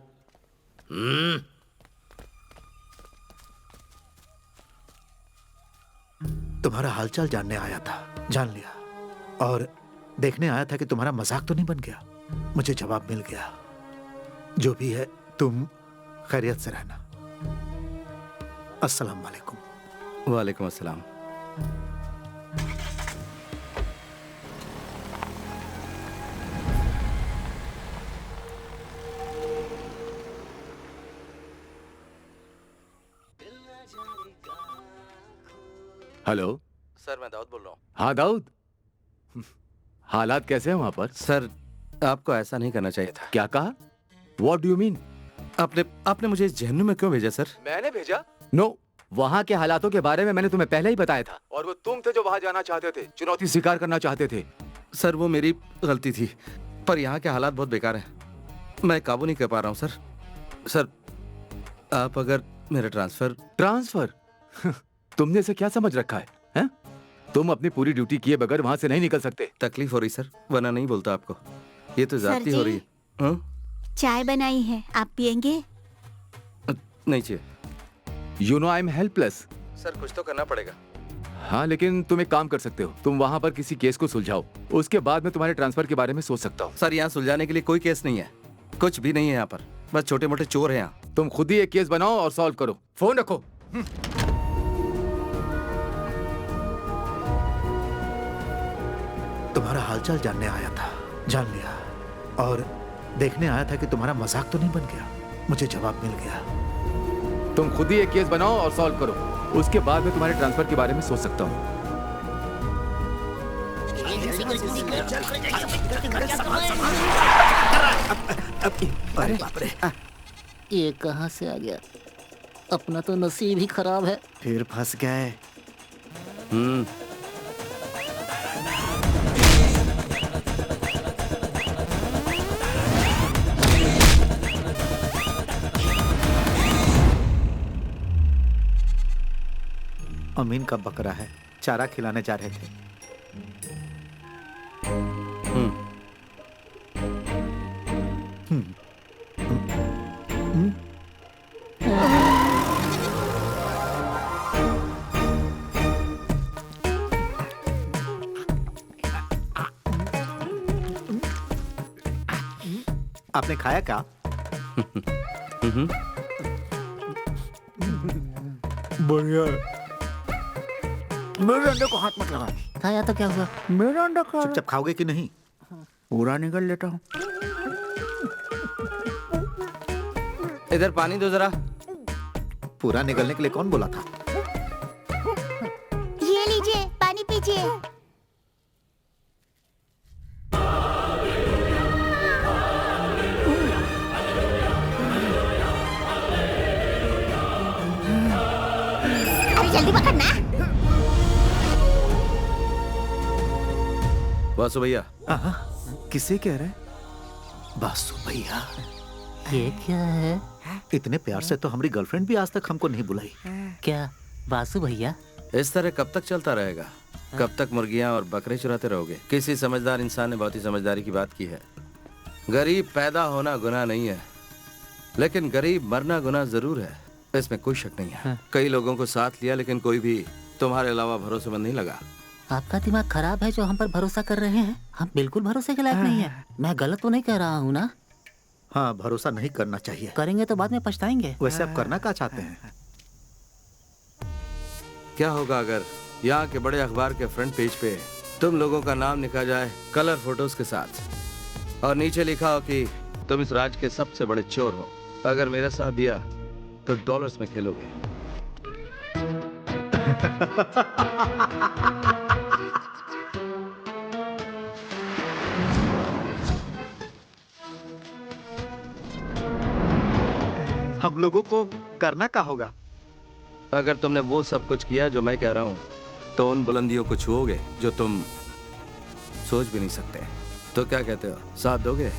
तुम्हारा हालचाल जानने आया था, जान लिया, और देखने आया था कि तुम्हारा मजाक तो नहीं बन गया। मुझे जवाब मिल गया। जो भी है, तुम खैरियत से रहना। अस्सलाम वालेकुम। वालेकुम अस्सलाम। हेलो सर, मैं दाऊद बोल रहा हूँ। हाँ दाऊद, हालात कैसे हैं वहां पर? सर, आपको ऐसा नहीं करना चाहिए था। क्या कहा? What do you mean? आपने मुझे इस जहन्नुम में क्यों भेजा सर? मैंने भेजा? नो, वहाँ के हालातों के बारे में मैंने तुम्हें पहले ही बताया था, और वो तुम थे जो वहाँ जाना चाहते थे, चुनौती स्वीकार करना चाहते थे। सर वो मेरी गलती थी, पर यहाँ के हालात बहुत बेकार हैं। मैं काबू नहीं कर पा रहा हूँ सर। सर आप अगर मेरा ट्रांसफर तुमने इसे क्या समझ रखा है, हैं? तुम अपनी पूरी ड्यूटी किए बगैर वहाँ से नहीं निकल सकते। तकलीफ हो रही सर, वरना नहीं बोलता आपको। ये तो जाती सर हो जी, रही है। हाँ? चाय बनाई है, आप पियेंगे? नहीं चाहिए। You know I'm helpless. Sir कुछ तो करना पड़ेगा। हाँ, लेकिन तुम एक काम कर सकते हो, तुम वहाँ पर किसी केस को सुलझाओ, उसके बाद मैं तुम्हारे ट्रांसफर के बारे में सोच सकता हूँ। सर यहाँ सुलझाने के लिए कोई केस नहीं है, कुछ भी नहीं है यहाँ पर, बस छोटे मोटे चोर हैं यहाँ। तुम खुद ही एक केस बनाओ और सॉल्व करो। फोन रखो। तुम्हारा हालचाल जानने आया था, जान लिया, और देखने आया था कि तुम्हारा मजाक तो नहीं बन गया। मुझे जवाब मिल गया। तुम खुद ही एक केस बनाओ और सॉल्व करो, उसके बाद मैं तुम्हारे ट्रांसफर के बारे में सोच सकता हूँ। अरे बाप रे, ये कहाँ से आ गया? अपना तो नसीब ही खराब है। फिर फंस गए। अमीन का बकरा है, चारा खिलाने जा रहे थे। आपने खाया क्या? बढ़िया। मेरे अंडे को हाथ मत लगा। खाया तो क्या हुआ? मेरा अंडा खा। चुपचाप खाओगे कि नहीं? पूरा निकल लेता हूँ। इधर पानी दो जरा। पूरा निकलने के लिए कौन बोला था? ये लीजिए, पानी पीजिए। अरे जल्दी पकड़ना। वासु भैया। किसे कह रहे? बासु भैया। ये क्या है? इतने प्यार से तो हमारी गर्लफ्रेंड भी आज तक हमको नहीं बुलाई। क्या वासु भैया? इस तरह कब तक चलता रहेगा? कब तक मुर्गियां और बकरे चुराते रहोगे? किसी समझदार इंसान ने बहुत ही समझदारी की बात की है। गरीब पैदा होना गुनाह नहीं है, लेकिन गरीब मरना गुनाह जरूर है, इसमें कोई शक नहीं है। कई लोगों को साथ लिया, लेकिन कोई भी तुम्हारे अलावा भरोसेमंद नहीं लगा। आपका दिमाग खराब है जो हम पर भरोसा कर रहे हैं। हम बिल्कुल भरोसे के लायक नहीं है। मैं गलत तो नहीं कह रहा हूँ ना? हाँ, भरोसा नहीं करना चाहिए। करेंगे तो बाद में पछताएंगे। वैसे आप करना क्या चाहते हैं? क्या होगा अगर यहाँ के बड़े अखबार के फ्रंट पेज पे तुम लोगों का नाम लिखा जाए कलर फोटोज के साथ, और नीचे लिखा हो कि तुम इस राज्य के सबसे बड़े चोर हो। अगर मेरा साथ दिया तो डॉलर्स में खेलोगे। हम लोगों को करना क्या होगा? अगर तुमने वो सब कुछ किया जो मैं कह रहा हूँ, तो उन बुलंदियों को छुओगे जो तुम सोच भी नहीं सकते। तो क्या कहते हो, साथ दोगे?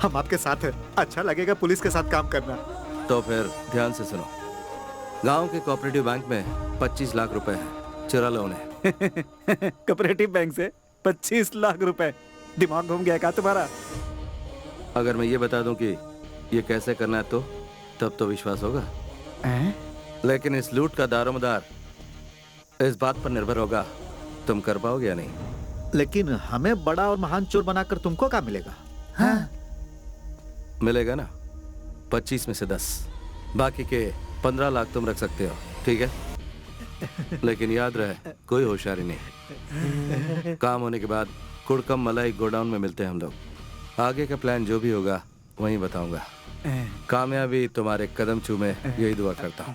हम आपके साथ हैं। अच्छा लगेगा पुलिस के साथ काम करना। तो फिर ध्यान से सुनो। गांव के कोऑपरेटिव बैंक में 25 लाख रुपए हैं, चुरा लो उन्हें। कोऑपरेटिव बैंक से 25 लाख रुपए? दिमाग घूम गया क्या तुम्हारा? अगर मैं ये बता दूं कि ये कैसे करना है, तो तब तो विश्वास होगा। लेकिन इस लूट का दारोमदार इस बात पर निर्भर होगा तुम कर पाओगे या नहीं। लेकिन हमें बड़ा और महान चोर बनाकर तुमको क्या मिलेगा? हाँ। मिलेगा ना 25 में से 10, बाकी के 15 लाख तुम रख सकते हो, ठीक है? लेकिन याद रहे, कोई होशियारी नहीं। काम होने के बाद कुड़कम मलाई गोडाउन में मिलते हैं हम लोग। आगे का प्लान जो भी होगा वहीं बताऊंगा। कामयाबी तुम्हारे कदम चूमे, यही दुआ करता हूँ।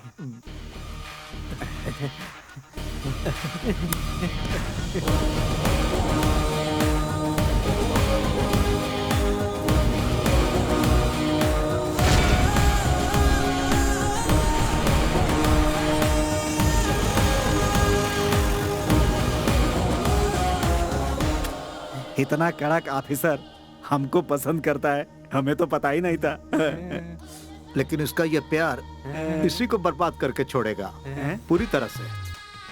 इतना कड़क ऑफिसर हमको पसंद करता है, हमें तो पता ही नहीं था। लेकिन उसका ये प्यार इसी को बर्बाद करके छोड़ेगा पूरी तरह से।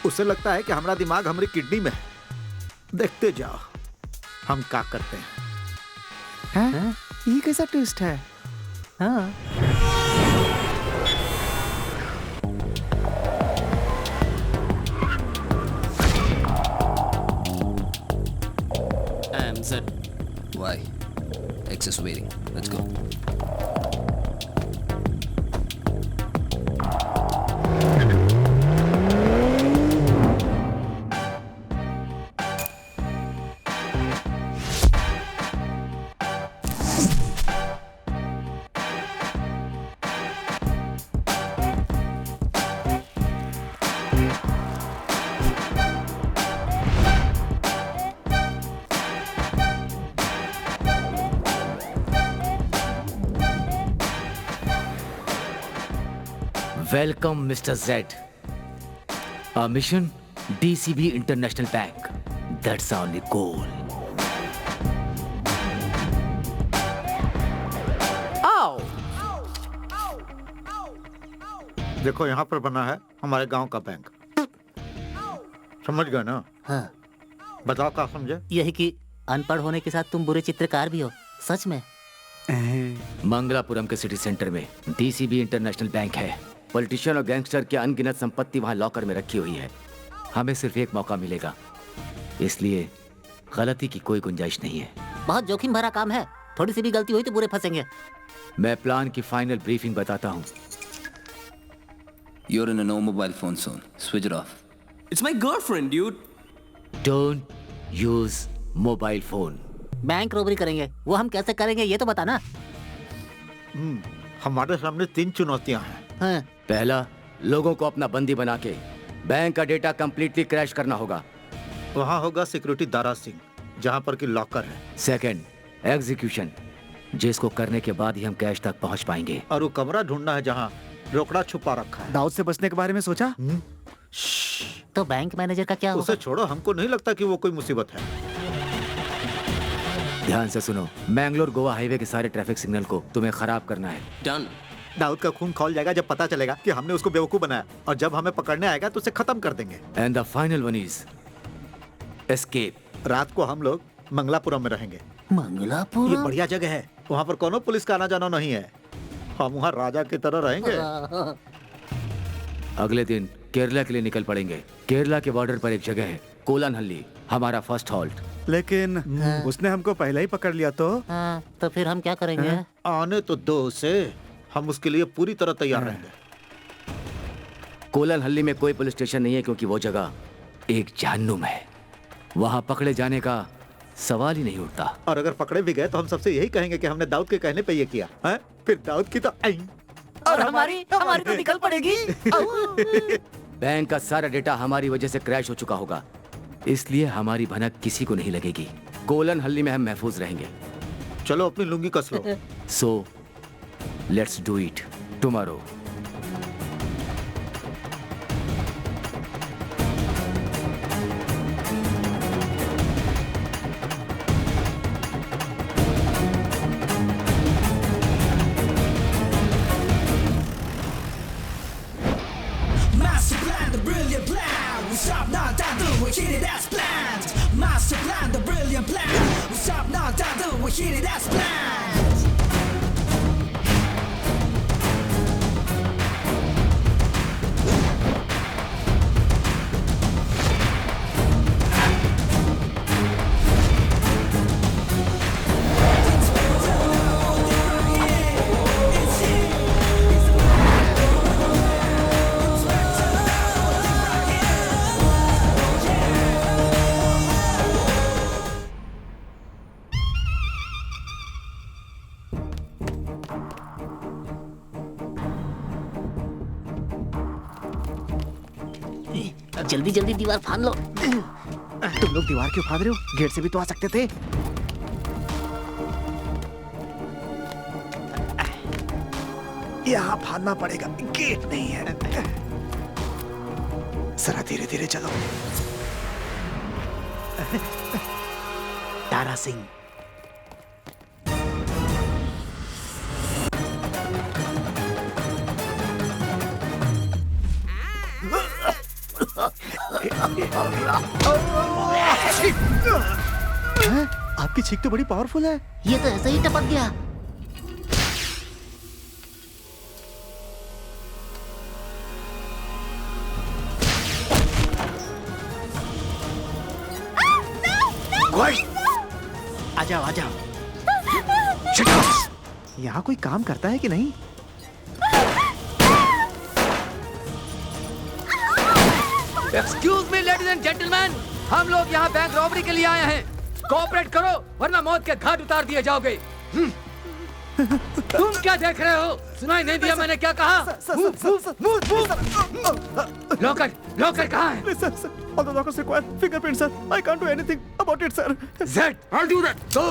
उसे लगता है कि हमारा दिमाग हमारी किडनी में है। देखते जाओ हम क्या करते हैं। ये कैसा ट्विस्ट है? हाँ। Why? X is waiting. Let's go. Welcome, Mr. Z. Our mission, DCB International Bank. That's our only goal. आओ। देखो यहाँ पर बना है हमारे गांव का बैंक। समझ गए ना? हाँ। बताओ क्या समझे? यही कि अनपढ़ होने के साथ तुम बुरे चित्रकार भी हो। सच में? मंगलापुरम के सिटी सेंटर में DCB इंटरनेशनल बैंक है। पॉलिटिशियन और गैंगस्टर की अनगिनत संपत्ति वहाँ लॉकर में रखी हुई है। हमें सिर्फ एक मौका मिलेगा, इसलिए गलती की कोई गुंजाइश नहीं है। बहुत जोखिम भरा काम है, थोड़ी सी भी गलती हुई तो बुरे फंसेंगे। मैं प्लान की फाइनल ब्रीफिंग बताता हूँ। You're in a no mobile phone zone. Switch it off. It's my girlfriend, dude. Don't use mobile phone. Bank robbery करेंगे, वो हम कैसे करेंगे ये तो बताना। हमारे सामने 3 चुनौतियां हैं। हाँ। पहला, लोगों को अपना बंदी बना के बैंक का डेटा कंप्लीटली क्रैश करना होगा। वहाँ होगा सिक्योरिटी दारा सिंह, जहाँ पर कि लॉकर है। सेकंड, एग्जीक्यूशन, जिसको करने के बाद ही हम कैश तक पहुँच पाएंगे। और वो कमरा ढूंढना है जहाँ रोकड़ा छुपा रखा है। दाऊद से बचने के बारे में सोचा? तो बैंक मैनेजर का क्या होगा? उसे छोड़ो, हमको नहीं लगता कि वो कोई मुसीबत है। ध्यान से सुनो, मैंगलोर गोवा हाईवे के सारे ट्रैफिक सिग्नल को तुम्हें खराब करना है। Done. दाऊद का खून खौल जाएगा जब पता चलेगा कि हमने उसको बेवकूफ बनाया, और जब हमें पकड़ने आएगा तो उसे खत्म कर देंगे। And the final one is escape. रात को हम लोग मंगलापुरम में रहेंगे। मंगलापुरम? ये बढ़िया जगह है, वहाँ पर कोनो पुलिस का आना जाना नहीं है। हम वहाँ राजा की तरह रहेंगे। अगले दिन केरला के लिए निकल पड़ेंगे। केरला के बॉर्डर पर एक जगह है, कोलनहल्ली, हमारा फर्स्ट हॉल्ट। लेकिन उसने हमको पहले ही पकड़ लिया तो? हाँ, तो फिर हम क्या करेंगे? आने तो दो उसे, हम उसके लिए पूरी तरह तैयार रहेंगे। कोलनहल्ली में कोई पुलिस स्टेशन नहीं है क्योंकि वो जगह एक जहन्नुम है। वहाँ पकड़े जाने का सवाल ही नहीं उठता। और अगर पकड़े भी गए तो हम सबसे यही कहेंगे कि हमने दाऊद के कहने पे ये किया है। फिर दाऊद की तो और हमारी तो निकल पड़ेगी। बैंक का सारा डेटा हमारी वजह से क्रैश हो चुका होगा, इसलिए हमारी भनक किसी को नहीं लगेगी। कोलनहल्ली में हम महफूज रहेंगे। चलो अपनी लुंगी कस लो। So let's do it tomorrow. Master plan, the brilliant plan. We stop now, down, do we hit it as planned. Master plan, the brilliant plan. We stop now, down, do we hit it as planned. जल्दी जल्दी दीवार फाड़ लो। तुम लोग दीवार क्यों फाड़ रहे हो? गेट से भी तो आ सकते थे। यहाँ फाड़ना पड़ेगा, गेट नहीं है। जरा धीरे धीरे चलो। तारा सिंह। आपकी छींक तो बड़ी पावरफुल है। ये तो ऐसे ही टपक गया। आ जाओ आ जाओ। यहाँ कोई काम करता है कि नहीं? Excuse me ladies and gentleman, हम लोग यहाँ बैंक रॉबरी के लिए आए हैं। कोऑपरेट करो वरना मौत के घाट उतार दिए जाओगे। तुम क्या देख रहे हो? सुनाई नहीं दिया मैंने क्या कहा? लॉकर लॉकर कहाँ है? All the lockers require fingerprints, sir. I can't do anything about it, sir. Zed, I'll do that. So,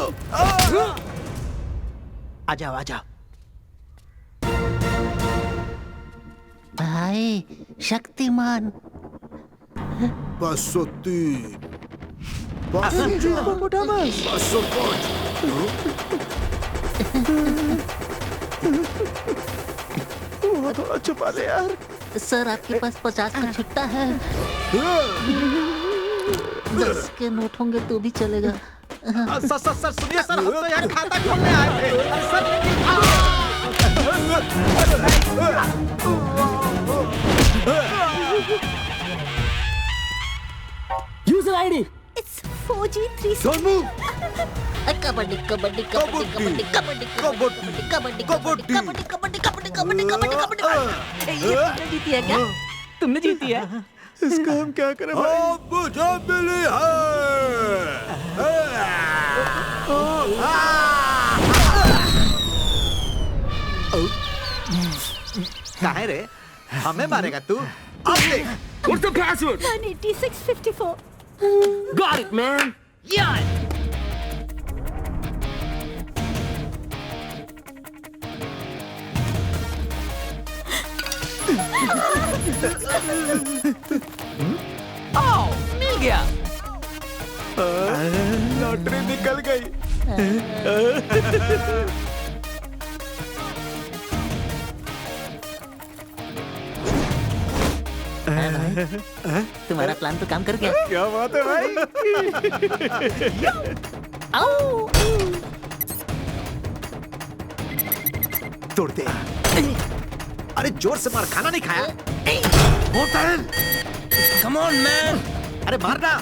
आ जाओ आ जाओ। भाई शक्तिमान। 503 वो थोड़ा छुपा दे यार। सर आपके पास 50 का छुट्टा है। 10 के नोट होंगे तो भी चलेगा। सर सुनिए सर, हम तो यार खाता खोलने आए थे। User ID. It's 4G3. don't move. Kabaddi kabaddi kabaddi kabaddi kabaddi kabaddi kabaddi kabaddi kabaddi kabaddi kabaddi kabaddi kabaddi kabaddi. ये तुमने जीती है क्या? तुमने जीती है? इसका हम क्या करें भाई? मुझे मिली काहे रे? हमें मारेगा तू? अब देख। What's the password? 18654. Got it, man. Yeah. Oh, मिल गया। लॉटरी निकल गई। तुम्हारा प्लान तो काम कर गया। क्या बात है भाई? आओ। तोड़ दे। अरे जोर से मार, खाना नहीं खाया? Come on, man. अरे मारना।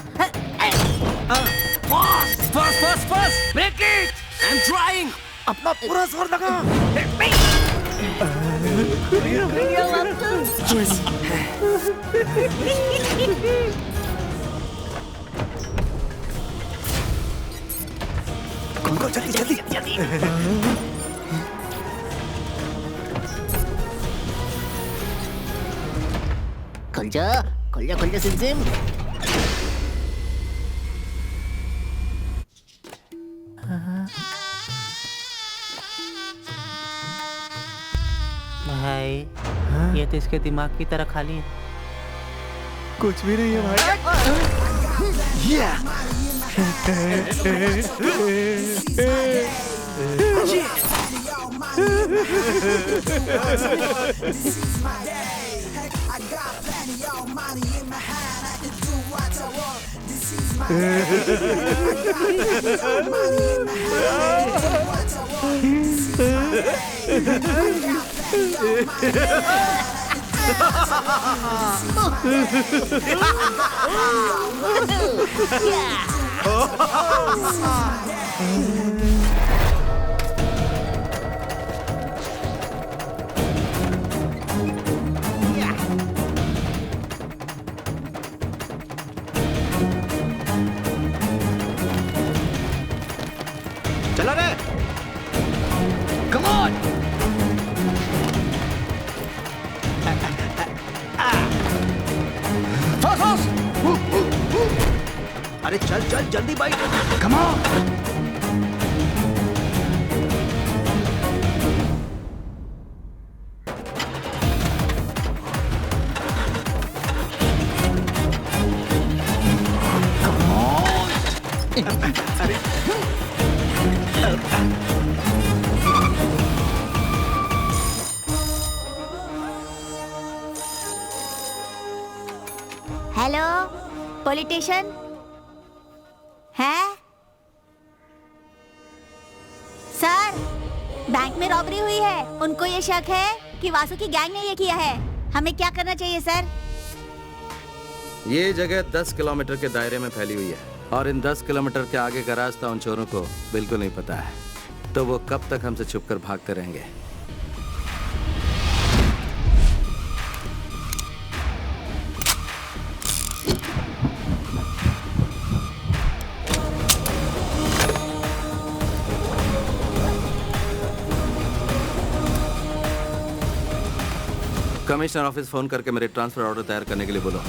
Fast. Break it. I'm trying. अपना पूरा जोर लगा। जल्दी। खुल जा सिम। भाई ये तो इसके दिमाग की तरह खाली है। कुछ भी नहीं है भाई। चला रे। Come on. Fast. अरे चल जल्दी भाई। Come on. पॉलिटिशियन है? सर, बैंक में रॉबरी हुई है। उनको ये शक है कि वासु की गैंग ने ये किया है। हमें क्या करना चाहिए सर? ये जगह 10 किलोमीटर के दायरे में फैली हुई है और इन 10 किलोमीटर के आगे का रास्ता उन चोरों को बिल्कुल नहीं पता है, तो वो कब तक हमसे छुपकर भागते रहेंगे। कमिश्नर ऑफिस फोन करके मेरे ट्रांसफर ऑर्डर तैयार करने के लिए बोलो।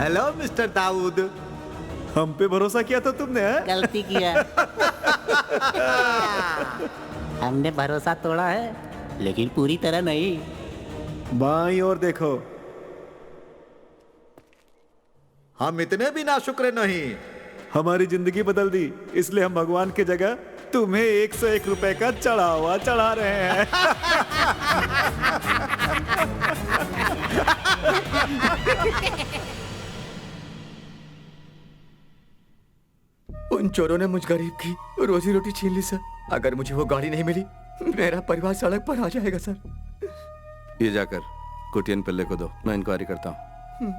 हेलो मिस्टर दाऊद, हम पे भरोसा किया था तुमने? गलती किया। हमने भरोसा तोड़ा है, लेकिन पूरी तरह नहीं। बाईं ओर देखो, हम इतने भी नाशुक्र नहीं। हमारी जिंदगी बदल दी, इसलिए हम भगवान की जगह तुम्हें 101 रुपए का चढ़ावा चढ़ा रहे हैं। उन चोरों ने मुझ गरीब की रोजी रोटी छीन ली सर। अगर मुझे वो गाड़ी नहीं मिली, मेरा परिवार सड़क पर आ जाएगा सर। ये जाकर कुटियन पिल्ले को दो, मैं इंक्वायरी करता हूँ।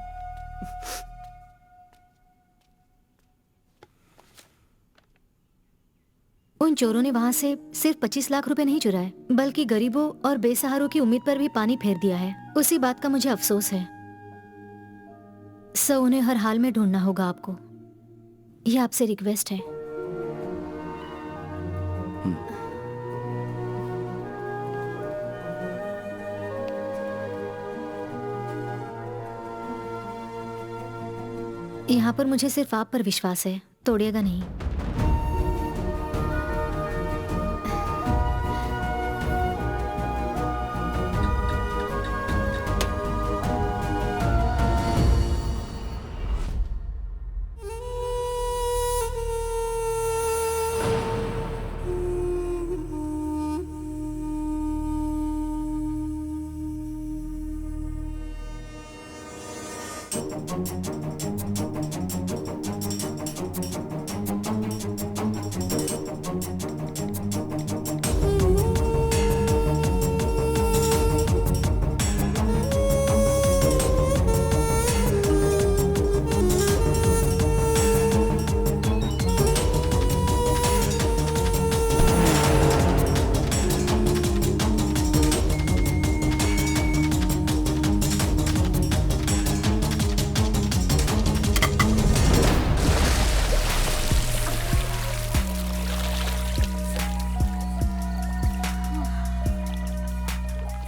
उन चोरों ने वहाँ से सिर्फ 25 लाख रुपए नहीं चुराए, बल्कि गरीबों और बेसहारों की उम्मीद पर भी पानी फेर दिया है। उसी बात का मुझे अफसोस है। सो उन्हें हर हाल में ढूंढना होगा आपको। ये आपसे रिक्वेस्ट है। यहाँ पर मुझे सिर्फ आप पर विश्वास है, तोड़िएगा नहीं।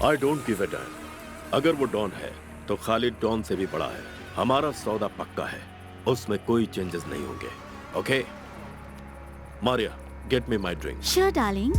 I don't give a dam. अगर वो डॉन है तो खालिद डॉन से भी बड़ा है। हमारा सौदा पक्का है, उसमें कोई चेंजेस नहीं होंगे। Okay Maria, get me my drink. Sure darling.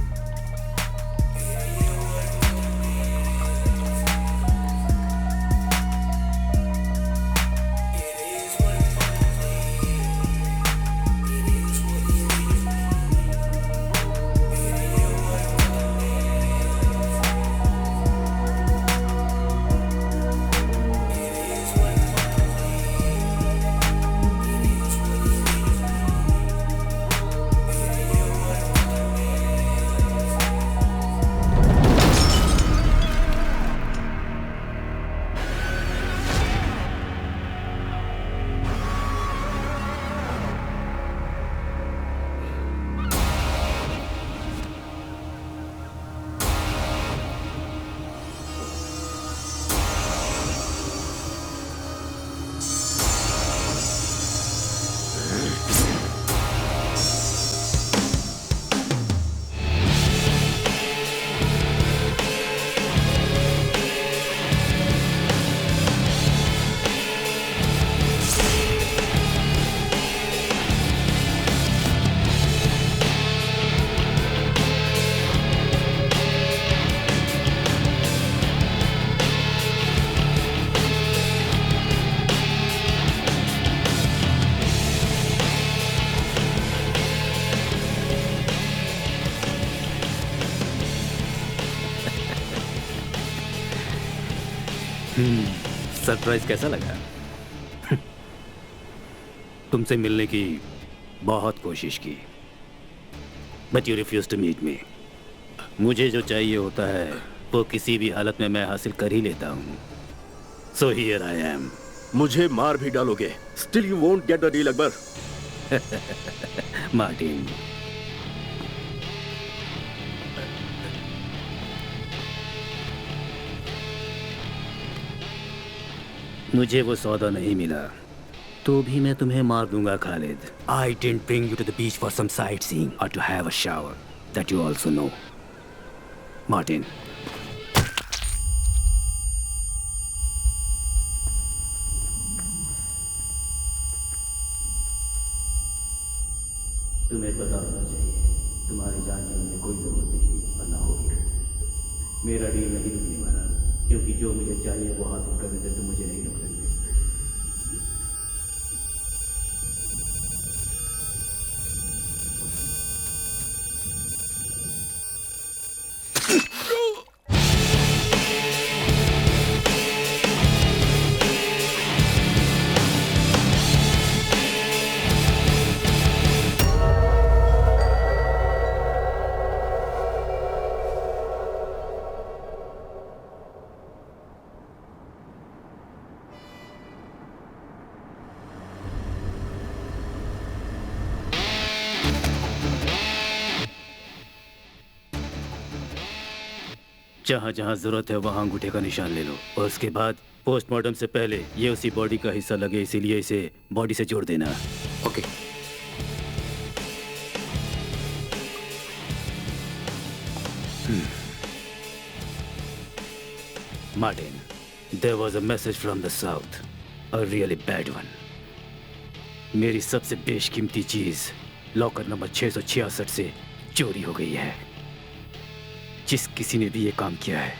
Surprise कैसा लगा? तुमसे मिलने की बहुत कोशिश की, but you refuse to meet me. मुझे जो चाहिए होता है वो किसी भी हालत में मैं हासिल कर ही लेता हूँ। So here I am. मुझे मार भी डालोगे, still you won't get the deal Akbar. Martin, मुझे वो सौदा नहीं मिला तो भी मैं तुम्हें मार दूंगा Khalid. I didn't bring you to the beach for some sightseeing or to have a shower. That you also know. Martin. तुम्हें पता होना चाहिए, तुम्हारी जान की मुझे कोई जरूरत नहीं थी और ना होगी। मेरा डील नहीं रुकने वाला, क्योंकि जो मुझे चाहिए वो हासिल करने से तुम मुझे नहीं रोक सकते। जहाँ जहाँ जरूरत है वहाँ अंगूठे का निशान ले लो और उसके बाद पोस्टमार्टम से पहले ये उसी बॉडी का हिस्सा लगे, इसीलिए इसे बॉडी से जोड़ देना। Okay. Martin, there was a message from the south, a really bad one. मेरी सबसे बेशकीमती चीज लॉकर नंबर 666 से चोरी हो गई है। जिस किसी ने भी ये काम किया है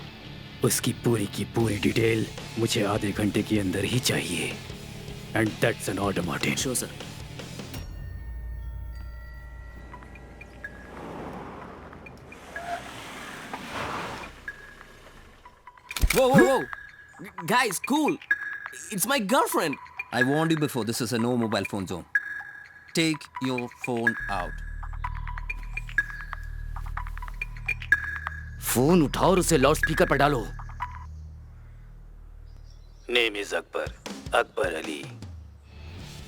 उसकी पूरी की पूरी डिटेल मुझे आधे घंटे के अंदर ही चाहिए। And that's an order Martin. Sure sir. Whoa, whoa, whoa! Guys, cool! It's my girlfriend! I warned you before, this is a no mobile phone zone. Take your phone out. Phone उठाओ और उसे loud speaker पर डालो। Name is Akbar, Akbar Ali.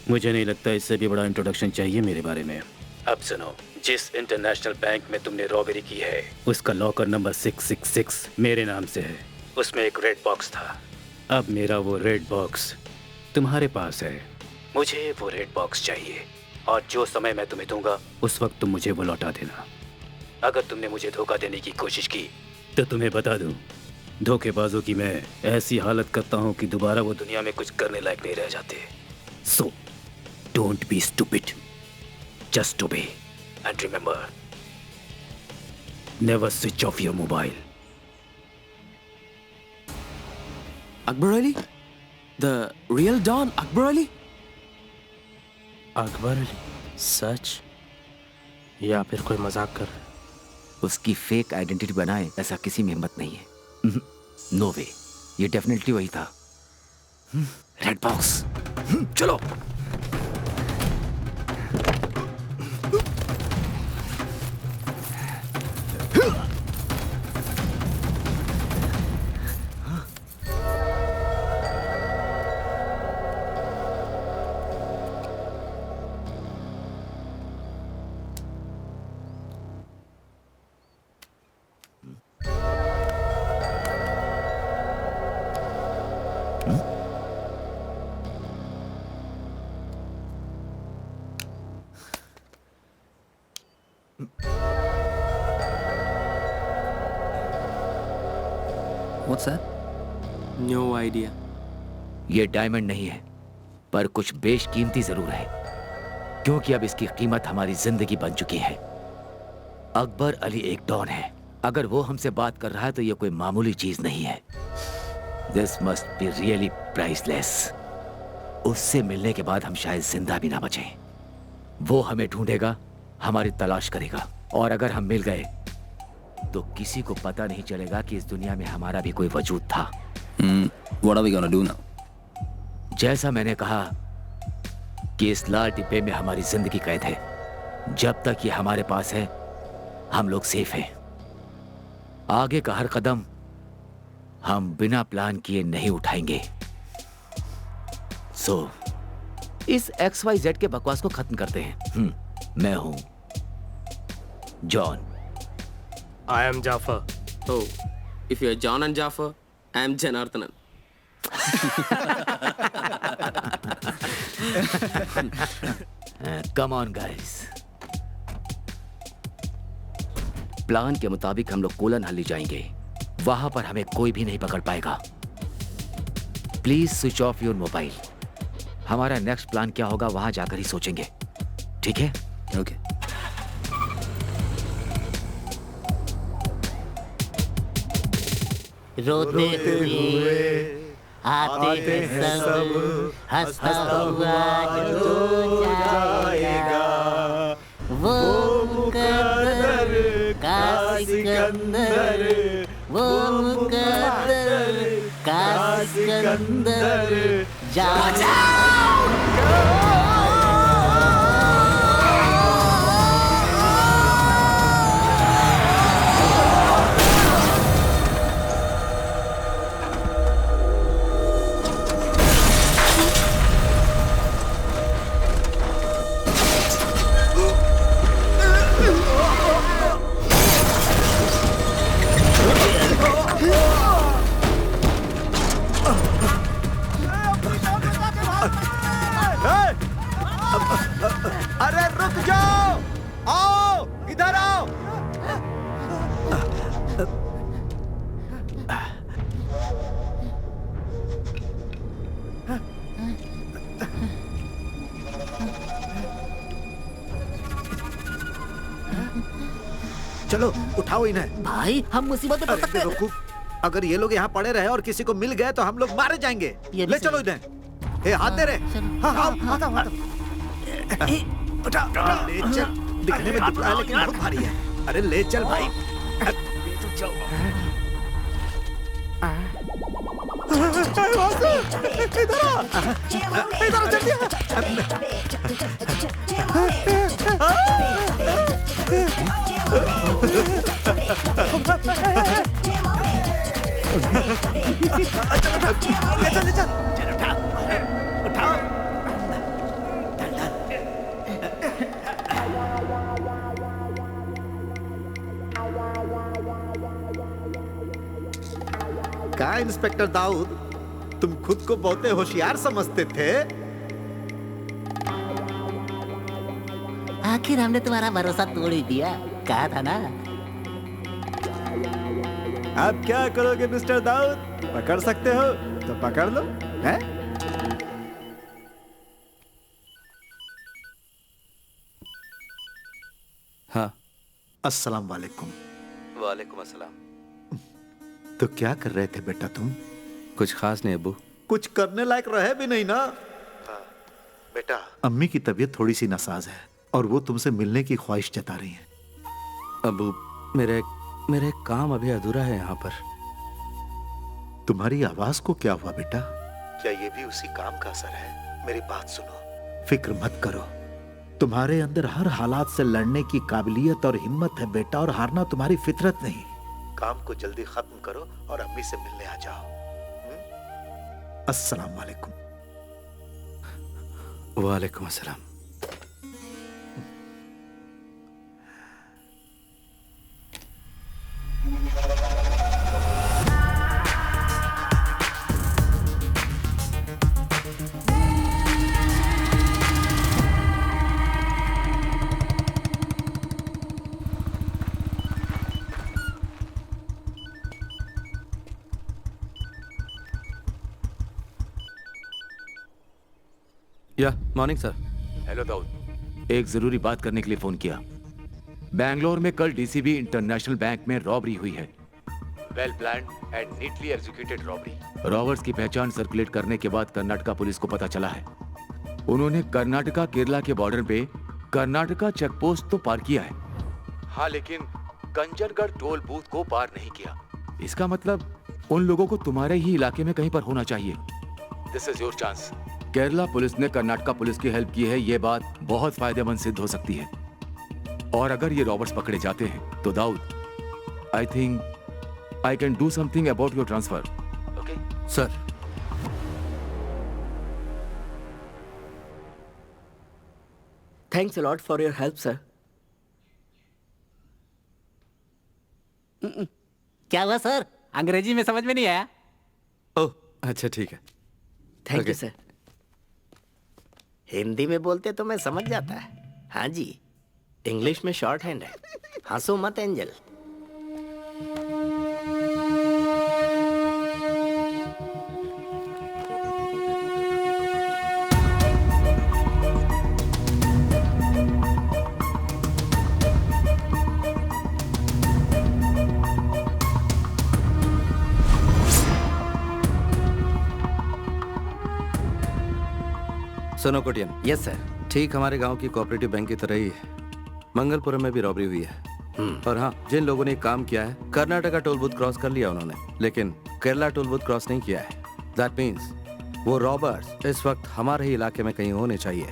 मुझे नहीं लगता इससे भी बड़ा इंट्रोडक्शन चाहिए मेरे बारे में। अब सुनो, जिस इंटरनेशनल बैंक में तुमने रॉबरी की है उसका लॉकर नंबर 666 मेरे नाम से है। उसमें एक रेड बॉक्स था। अब मेरा वो रेड बॉक्स तुम्हारे पास है। मुझे वो रेड बॉक्स चाहिए और जो समय मैं तुम्हें दूंगा उस वक्त तुम मुझे वो लौटा देना। अगर तुमने मुझे धोखा देने की कोशिश की तो तुम्हें बता दूं, धोखेबाजों की मैं ऐसी हालत करता हूं कि दोबारा वो दुनिया में कुछ करने लायक नहीं रह जाते। So don't be stupid, just obey and remember, never switch off your mobile. Akbar Ali? The real Don Akbar Ali? Akbar Ali? सच या फिर कोई मजाक कर रहा है? उसकी फेक आइडेंटिटी बनाए ऐसा किसी में हिम्मत नहीं है। नो वे, ये डेफिनेटली वही था। रेड बॉक्स, चलो। What's that? No idea. ये डायमंड नहीं है, पर कुछ बेशकीमती जरूर है, क्योंकि अब इसकी कीमत हमारी जिंदगी बन चुकी है। अकबर अली एक डॉन है। अगर वो हमसे बात कर रहा है तो ये कोई मामूली चीज नहीं है। This must be really priceless. उससे मिलने के बाद हम शायद जिंदा भी ना बचें। वो हमें ढूंढेगा, हमारी तलाश करेगा, और अगर हम मिल गए तो किसी को पता नहीं चलेगा कि इस दुनिया में हमारा भी कोई वजूद था। What are we gonna do now? जैसा मैंने कहा कि इस लाल डिब्बे में हमारी जिंदगी कैद है। जब तक ये हमारे पास है हम लोग सेफ हैं। आगे का हर कदम हम बिना प्लान किए नहीं उठाएंगे। सो इस XYZ के बकवास को खत्म करते हैं। मैं हूं John. I am Jafar. Oh, if you are John and Jafar, I am Janardhanan. Come on guys. Plan के मुताबिक हम लोग कोलन हल्ली जाएंगे। वहां पर हमें कोई भी नहीं पकड़ पाएगा। Please switch off your mobile. हमारा नेक्स्ट प्लान क्या होगा वहां जाकर ही सोचेंगे, ठीक है? ओके। रोते हुए आते हैं सब, हंसता हुआ जो जाएगा वो मुकद्दर का सिकंदर, वो मुकद्दर का सिकंदर अरे रुक जाओ, आओ इधर आओ। चलो उठाओ इन्हें। भाई हम मुसीबत में पड़ सकते हैं। अगर ये लोग यहाँ पड़े रहे और किसी को मिल गए तो हम लोग मारे जाएंगे। ले चलो इन्हें। ए हाथ दे रहे। हाँ हाँ हाथ उठा ले चल। दिखने में दुबला है लेकिन बहुत भारी है। अरे ले चल भाई। इधर जल्दी। ले चल। उठाओ। क्या इंस्पेक्टर दाऊद, तुम खुद को बहुत होशियार समझते थे? आखिर हमने तुम्हारा भरोसा तोड़ ही दिया, कहा था ना। अब क्या करोगे मिस्टर दाऊद? पकड़ सकते हो तो पकड़ लो, हैं? हाँ। अस्सलाम वालेकुम। वालेकुम अस्सलाम। तो क्या कर रहे थे बेटा तुम? कुछ खास नहीं अब्बू। कुछ करने लायक रहे भी नहीं ना। बेटा अम्मी की तबीयत थोड़ी सी नासाज है और वो तुमसे मिलने की ख्वाहिश जता रही हैं। अब्बू मेरे काम अभी अधूरा है यहाँ पर। तुम्हारी आवाज को क्या हुआ बेटा? क्या ये भी उसी काम का असर है? मेरी बात सुनो, फिक्र मत करो। तुम्हारे अंदर हर हालात से लड़ने की काबिलियत और हिम्मत है बेटा, और हारना तुम्हारी फितरत नहीं। काम को जल्दी खत्म करो और अम्मी से मिलने आ जाओ। अस्सलाम वालेकुम। वालेकुम अस्सलाम। या मॉर्निंग सर। हेलो दाऊद, एक जरूरी बात करने के लिए फोन किया। बैंगलोर में कल डीसीबी इंटरनेशनल बैंक में रॉबरी हुई है। Well planned and neatly executed robbery. Robbers की पहचान सर्कुलेट करने के बाद कर्नाटका पुलिस को पता चला है। उन्होंने कर्नाटका केरला के बॉर्डर पे कर्नाटका चेक पोस्ट तो पार किया है, हाँ, लेकिन कंजनगढ़ टोल बूथ को पार नहीं किया। इसका मतलब उन लोगों को तुम्हारे ही इलाके में कहीं पर होना चाहिए। This is your chance. Kerala police ने कर्नाटका पुलिस की हेल्प की है, ये बात बहुत फायदेमंद सिद्ध हो सकती है। और अगर ये रॉबर्ट्स पकड़े जाते हैं तो Dawood, I think I can do something about your transfer. Okay sir. Thanks a lot for your help sir. क्या हुआ सर? अंग्रेजी में समझ में नहीं आया। ओह अच्छा ठीक है। Thank you sir. हिंदी में बोलते तो मैं समझ जाता है। हाँ जी, इंग्लिश में शॉर्ट हैंड है। हंसो मत एंजल। सुनो कोटियन। Yes sir. ठीक हमारे गांव की कोऑपरेटिव बैंक की तरह ही मंगलपुरम में भी रॉबरी हुई है। और हाँ, जिन लोगों ने काम किया है, कर्नाटका टोल बूथ क्रॉस कर लिया उन्होंने, लेकिन केरला टोल बूथ क्रॉस नहीं किया है। दैट मीन्स वो रॉबर्स इस वक्त हमारे ही इलाके में कहीं होने चाहिए।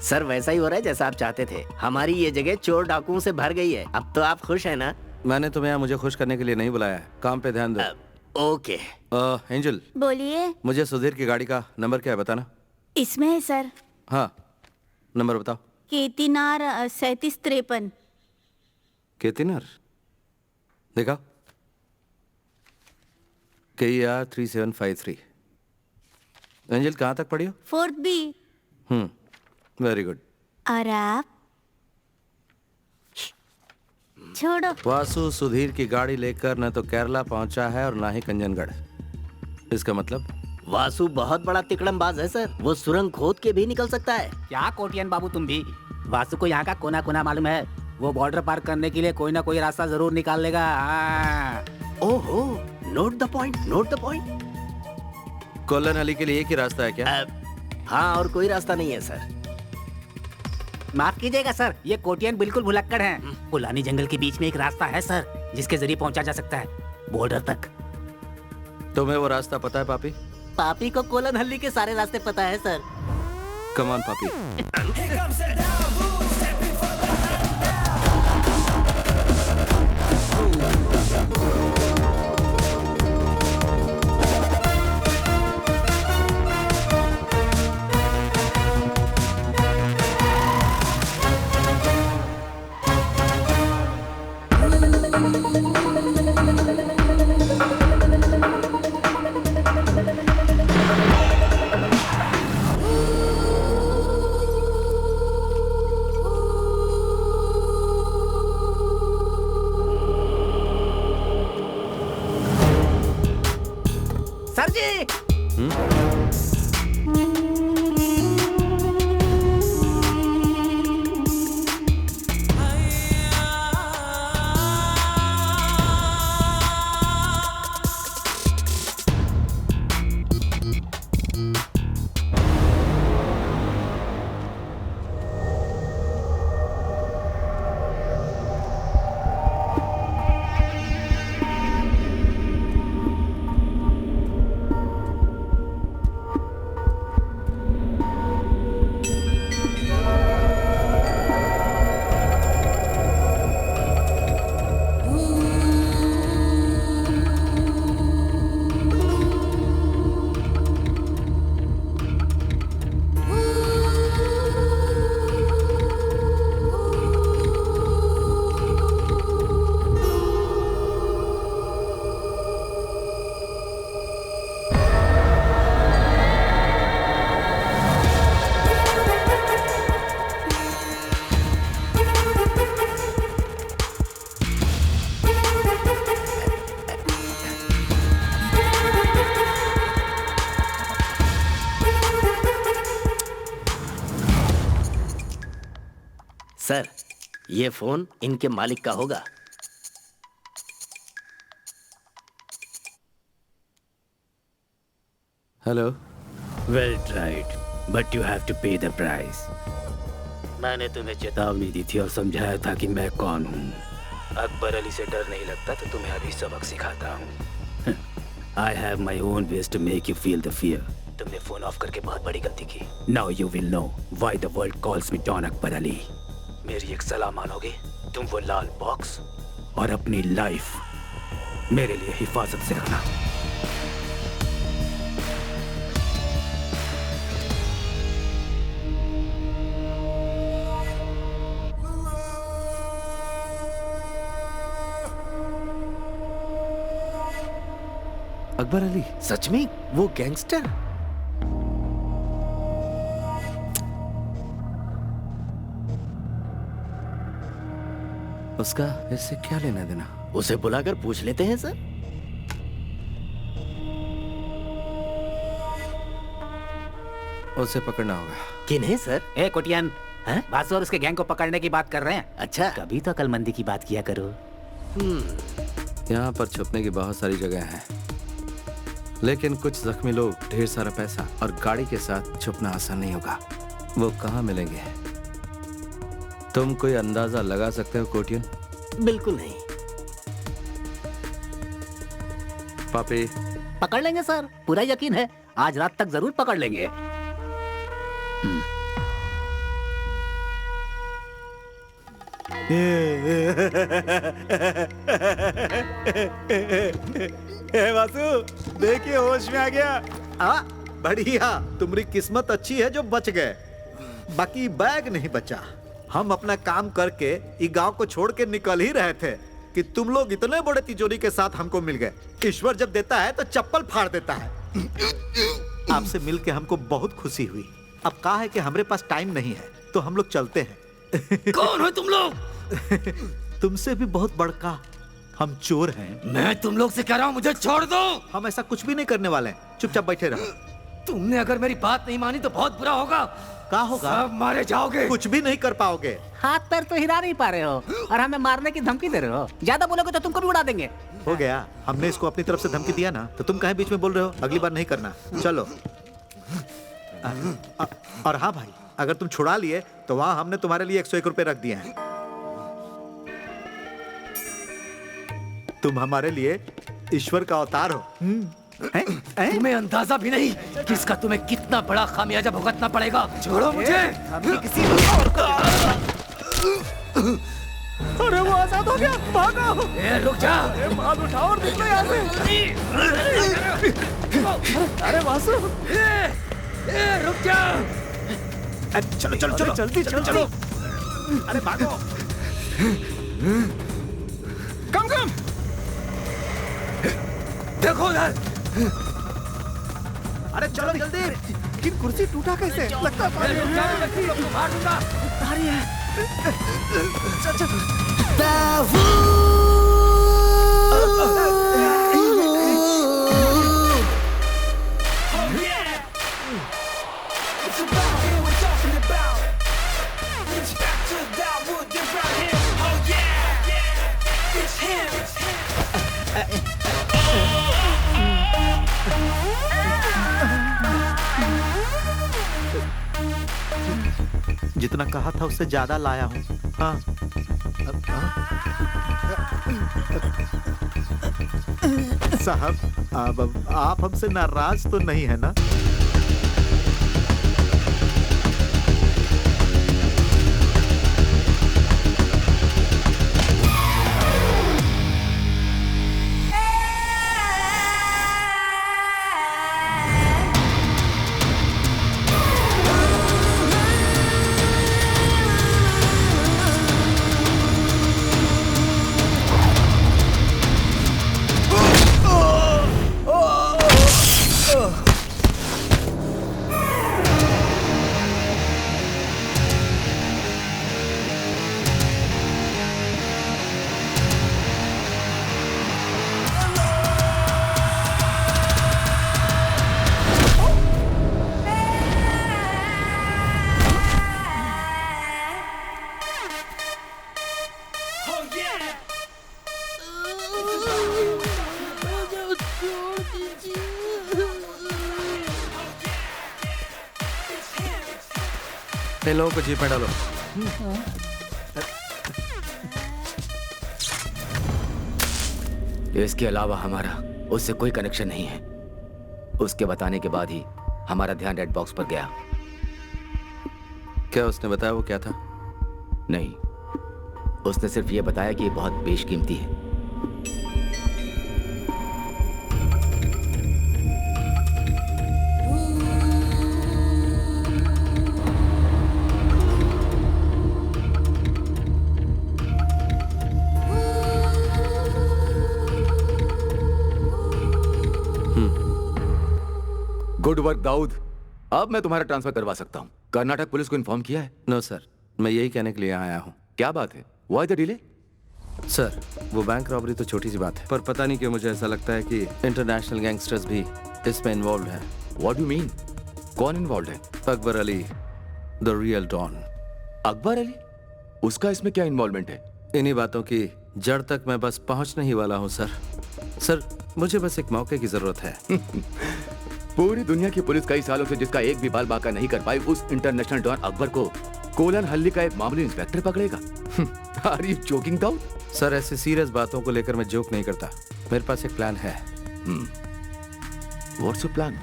सर वैसा ही हो रहा है जैसा आप चाहते थे। हमारी ये जगह चोर डाकुओं से भर गई है। अब तो आप खुश हैं ना? मैंने तुम्हें यहाँ मुझे खुश करने के लिए नहीं बुलाया है। काम पे ध्यान दो। ओके। एंजल, बोलिए। मुझे सुधीर की गाड़ी का नंबर क्या है बताना। इसमें है सर। हाँ नंबर बताओ। केतिनार 3753। केतिनार देखा, KER 3753। एंजल कहाँ तक पढ़ी हो? 4th B। Very good. और आप? छोड़ो। वासु सुधीर की गाड़ी लेकर न तो केरला पहुंचा है और ना ही कंजनगढ़। इसका मतलब वासु बहुत बड़ा तिकड़मबाज है सर। वो सुरंग खोद के भी निकल सकता है। क्या कोटियन बाबू तुम भी? वासु को यहाँ का कोना कोना मालूम है। वो बॉर्डर पार करने के लिए कोई ना कोई रास्ता जरूर निकाल लेगा। ओहो, note the point, note the point. Colon Ali के लिए एक ही रास्ता है क्या? हाँ, और कोई रास्ता नहीं है सर। माफ कीजिएगा सर, ये कोटियन बिल्कुल भुलक्कड़ हैं। पुलानी जंगल के बीच में एक रास्ता है सर, जिसके जरिए पहुंचा जा सकता है बॉर्डर तक। तुम्हें वो रास्ता पता है पापी? पापी को कोलन हल्ली के सारे रास्ते पता है सर। कम ऑन पापी। सर जी। सर, ये फोन इनके मालिक का होगा। Hello. Well tried, but you have to pay the price. मैंने तुम्हें चेतावनी दी थी और समझाया था कि मैं कौन हूँ। अकबर अली से डर नहीं लगता तो तुम्हें अभी सबक सिखाता हूँ। I have my own ways to make you feel the fear. तुमने फोन ऑफ करके बहुत बड़ी गलती की. Now you will know why the world calls me Don Akbar Ali. मेरी एक सलाह मानोगे? तुम वो लाल बॉक्स और अपनी लाइफ मेरे लिए हिफाजत से रखना. अकबर अली सच में वो गैंगस्टर? उसका इससे क्या लेना देना? उसे बुलाकर पूछ लेते हैं सर. उसे पकड़ना होगा. किन्हें सर? ए कोटियन, बासु और उसके गैंग को पकड़ने की बात कर रहे हैं. अच्छा, कभी तो अकलमंदी की बात किया करो. यहाँ पर छुपने की बहुत सारी जगह हैं, लेकिन कुछ जख्मी लोग, ढेर सारा पैसा और गाड़ी के साथ छुपना आसान नहीं होगा. वो कहाँ मिलेंगे? तुम कोई अंदाजा लगा सकते हो कोटियन? बिल्कुल नहीं. पापी पकड़ लेंगे सर, पूरा यकीन है. आज रात तक जरूर पकड़ लेंगे. वासु, देखिए होश में आ गया. बढ़िया, तुम्हारी किस्मत अच्छी है जो बच गए. बाकी बैग नहीं बचा. हम अपना काम करके इस गांव को छोड़ के निकल ही रहे थे कि तुम लोग इतने बड़े तिजोरी के साथ हमको मिल गए. ईश्वर जब देता है तो चप्पल फाड़ देता है. आपसे मिलके हमको बहुत खुशी हुई. अब कहा है कि हमारे पास टाइम नहीं है, तो हम लोग चलते हैं. कौन हो तुम लोग? तुमसे भी बहुत बड़का हम चोर हैं. मैं तुम लोग से कह रहा हूँ, मुझे छोड़ दो. हम ऐसा कुछ भी नहीं करने वाले हैं. चुपचाप बैठे रहो. तुमने अगर मेरी बात नहीं मानी तो बहुत बुरा होगा. क्या होगा? सब मारे जाओगे. कुछ भी नहीं कर पाओगे. हाथ पैर तो हिला नहीं पा रहे हो और हमें मारने की धमकी दे रहे हो. ज्यादा बोलोगे तो तुमको भी उड़ा देंगे. हो गया, हमने इसको अपनी तरफ से धमकी दिया ना, तो तुम कहीं बीच में बोल रहे हो. अगली बार नहीं करना. चलो. और हाँ भाई, अगर तुम छुड़ा लिए तो वहां हमने तुम्हारे लिए 101 रुपए रख दिए हैं. तुम हमारे लिए ईश्वर का अवतार हो. तुम्हें अंदाजा भी नहीं कि इसका तुम्हें कितना बड़ा खामियाजा भुगतना पड़ेगा. छोड़ो मुझे. अरे वो आजाद हो गया. भागो. रुक जा. माल उठाओ और निकलो यहाँ से. अरे वासु, रुक जा. चलो चलो चलो जल्दी चलो चलो. अरे भागो. कम कम. देखो यार. अरे चलो जल्दी. कि कुर्सी टूटा कैसे? लगता है मार दूंगा. चल चल. जितना कहा था उससे ज्यादा लाया हूँ. हाँ. साहब, अब आप हमसे नाराज तो नहीं है ना? इन लोगों को जीप में डालो. इसके अलावा हमारा उससे कोई कनेक्शन नहीं है। उसके बताने के बाद ही हमारा ध्यान रेड बॉक्स पर गया। क्या उसने बताया वो क्या था? नहीं, उसने सिर्फ ये बताया कि ये बहुत बेशकीमती है। Good work Dawood. अब मैं तुम्हारा ट्रांसफर करवा सकता हूँ। कर्नाटक पुलिस को इन्फॉर्म किया है? नो सर, मैं यही कहने के लिए यहाँ आया हूँ। क्या बात है? Why the delay? सर, वो बैंक रॉबरी तो छोटी सी बात है, पर पता नहीं क्यों मुझे ऐसा लगता है कि इंटरनेशनल गैंगस्टर्स भी इसमें इन्वॉल्व हैं। What do you mean? कौन इन्वॉल्व है? Akbar Ali, the real don. Akbar Ali? उसका इसमें क्या इन्वॉल्वमेंट है? इन्हीं बातों की जड़ तक मैं बस पहुंचने ही वाला हूं सर। सर, मुझे बस एक मौके की जरूरत है। पूरी दुनिया की पुलिस कई सालों से जिसका एक भी बाल बाका नहीं कर पाई, उस इंटरनेशनल डॉन अकबर को कोलन हल्ली का एक मामूली इंस्पेक्टर पकड़ेगा? Are you joking Dawood? Sir, ऐसी सीरियस बातों को लेकर मैं जोक नहीं करता। मेरे पास एक प्लान है। What's your plan?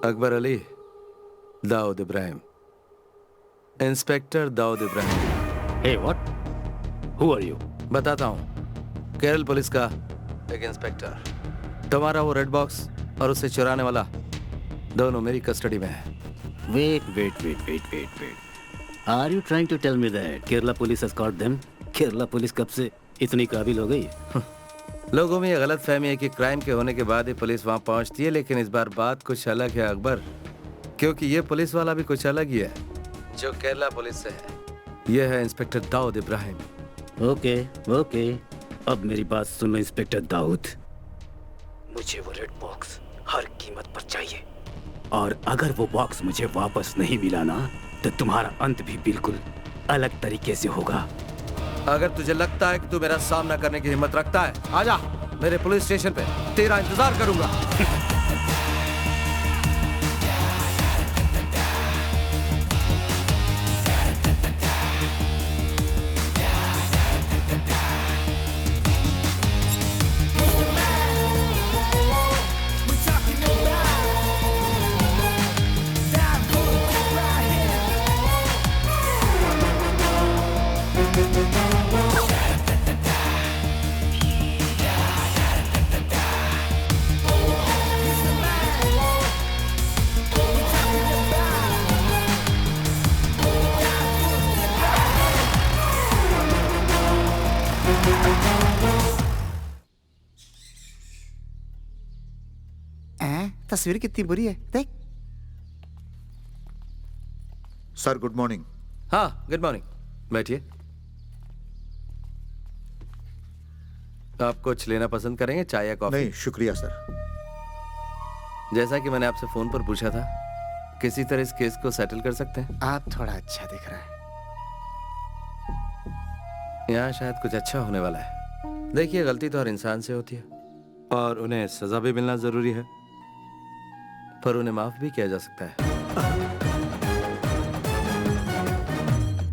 Akbar Ali, Dawood Ibrahim, inspector Dawood Ibrahim. Hey what? Who are you? बताता हूँ। केरल पुलिस का एक इंस्पेक्टर। तुम्हारा वो रेड बॉक्स और उसे चुराने वाला दोनों मेरी कस्टडी में है। Wait. Are you trying to tell me that Kerala police has caught them? Kerala police कब से इतनी काबिल हो गई? लोगों में ये गलत फहमी है कि क्राइम के होने के बाद ही पुलिस वहां पहुंचती है, लेकिन इस बार बात कुछ अलग है अकबर, क्योंकि ये पुलिस वाला भी कुछ अलग ही है जो केरला पुलिस से है। ये है इंस्पेक्टर दाऊद इब्राहिम। ओके, अब मेरी बात सुनो इंस्पेक्टर दाऊद। मुझे वो रेड बॉक्स हर कीमत पर चाहिए, और अगर वो बॉक्स मुझे वापस नहीं मिला ना, तो तुम्हारा अंत भी बिल्कुल अलग तरीके से होगा। अगर तुझे लगता है कि तू मेरा सामना करने की हिम्मत रखता है, आजा मेरे पुलिस स्टेशन पे, तेरा इंतजार करूंगा। तस्वीर कितनी बुरी है, देख। Sir good morning. हाँ, गुड मॉर्निंग। बैठिए। आप कुछ लेना पसंद करेंगे, चाय या कॉफी? नहीं शुक्रिया सर। जैसा कि मैंने आपसे फोन पर पूछा था, किसी तरह इस केस को सेटल कर सकते हैं? आप थोड़ा अच्छा दिख रहा है। यहाँ शायद कुछ अच्छा होने वाला है। देखिए, गलती तो हर इंसान से होती है और उन्हें सजा भी मिलना जरूरी है, पर उन्हें माफ भी किया जा सकता है।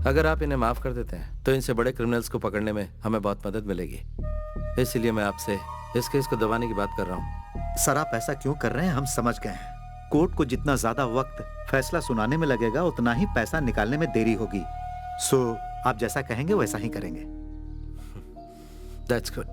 अगर आप इन्हें माफ कर देते हैं तो इनसे बड़े क्रिमिनल्स को पकड़ने में हमें बहुत मदद मिलेगी। इसलिए मैं आपसे इस केस को दबाने की बात कर रहा हूँ। सर आप ऐसा क्यों कर रहे हैं, हम समझ गए हैं। कोर्ट को जितना ज्यादा वक्त फैसला सुनाने में लगेगा, उतना ही पैसा निकालने में देरी होगी। सो आप जैसा कहेंगे वैसा ही करेंगे। That's good.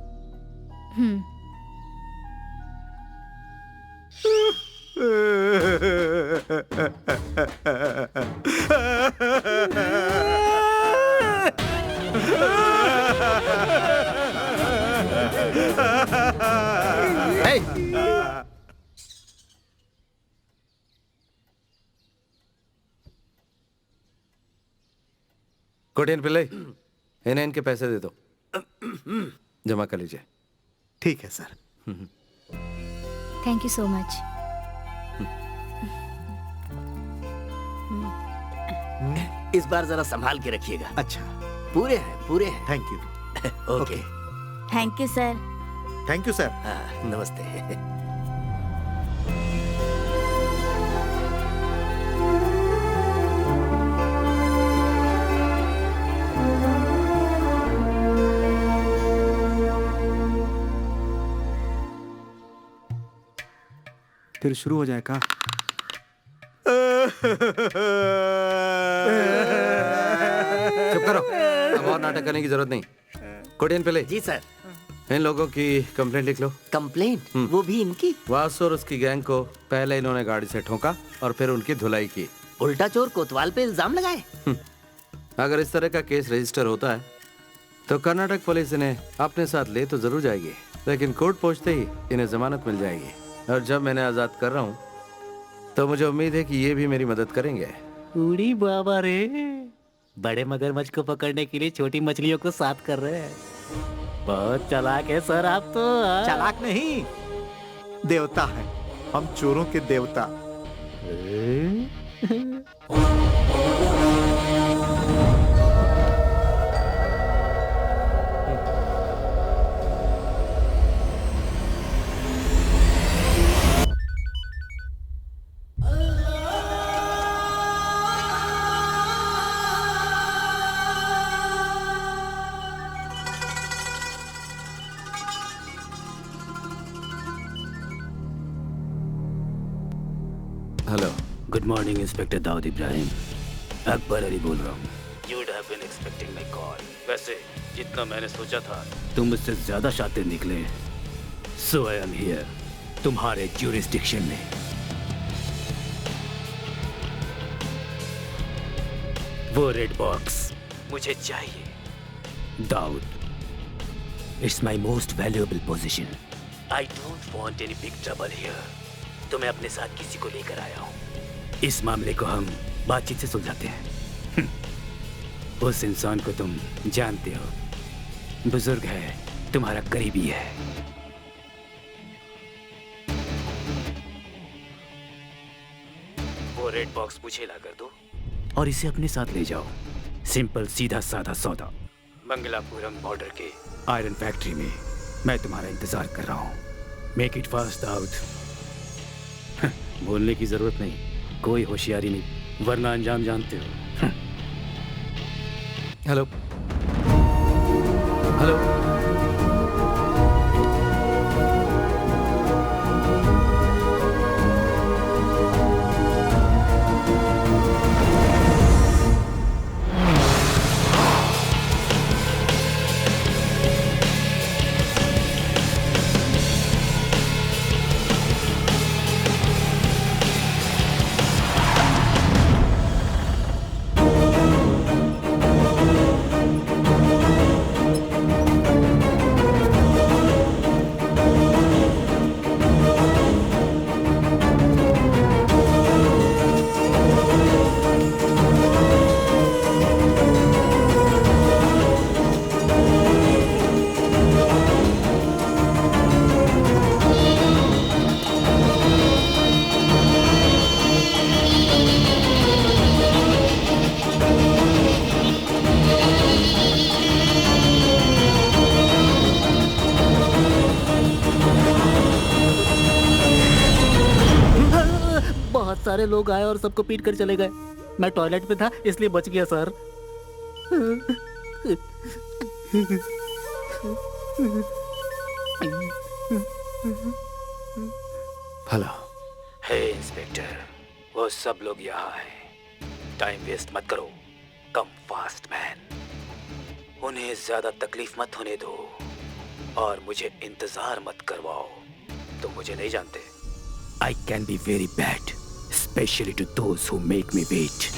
कोटियन पिल्ले, इन्हें इनके पैसे दे दो, जमा कर लीजिए। ठीक है sir. Thank you so much. इस बार जरा संभाल के रखिएगा। अच्छा, पूरे हैं, पूरे हैं। Thank you. Okay. Thank you sir. Thank you sir. नमस्ते। फिर शुरू हो जाए का? चुप करो, अब और नाटक करने की जरूरत नहीं। कोटियन पिल्ले। जी सर। इन लोगों की कंप्लेंट लिख लो। कंप्लेंट? वो भी इनकी? वासु और उसकी गैंग को पहले इन्होंने गाड़ी से ठोका और फिर उनकी धुलाई की। उल्टा चोर कोतवाल पे इल्जाम लगाए। अगर इस तरह का केस रजिस्टर होता है तो कर्नाटक पुलिस इन्हें अपने साथ ले तो जरूर जाएगी, लेकिन कोर्ट पहुंचते ही इन्हें जमानत मिल जाएगी। और जब मैंने आजाद कर रहा हूँ तो मुझे उम्मीद है कि ये भी मेरी मदद करेंगे। उड़ी बाबा रे, बड़े मगरमच्छ को पकड़ने के लिए छोटी मछलियों को साथ कर रहे हैं। बहुत चालाक है सर आप तो। चालाक नहीं, देवता है हम, चोरों के देवता। Hello. Good morning inspector Dawood Ibrahim. Akbar Ali बोल रहा हूँ। You would have been expecting my call. वैसे जितना मैंने सोचा था तुम मुझसे ज्यादा शातिर निकले, सो आई एम हियर तुम्हारे ज्यूरिसडिक्शन में। वो रेड बॉक्स मुझे चाहिए Dawood. It's my most valuable position. I don't want any big trouble here. तो मैं अपने साथ किसी को लेकर आया हूँ। इस मामले को हम बातचीत से सुलझाते हैं। उस इंसान को तुम जानते हो, बुजुर्ग है, तुम्हारा करीबी है। वो रेड बॉक्स मुझे ला कर दो और इसे अपने साथ ले जाओ। सिंपल सीधा साधा सौदा। मंगलापुरम बॉर्डर के आयरन फैक्ट्री में मैं तुम्हारा इंतजार कर रहा हूँ। Make it fast Dawood. बोलने की जरूरत नहीं, कोई होशियारी नहीं, वरना अंजाम जानते हो। Hello hello. सारे लोग आए और सबको पीट कर चले गए। मैं टॉयलेट में था इसलिए बच गया सर। हेलो। हे इंस्पेक्टर, वो सब लोग यहाँ हैं। टाइम वेस्ट मत करो। Come fast man. उन्हें ज्यादा तकलीफ मत होने दो और मुझे इंतजार मत करवाओ। तुम मुझे नहीं जानते। I can be very bad, especially to those who make me wait.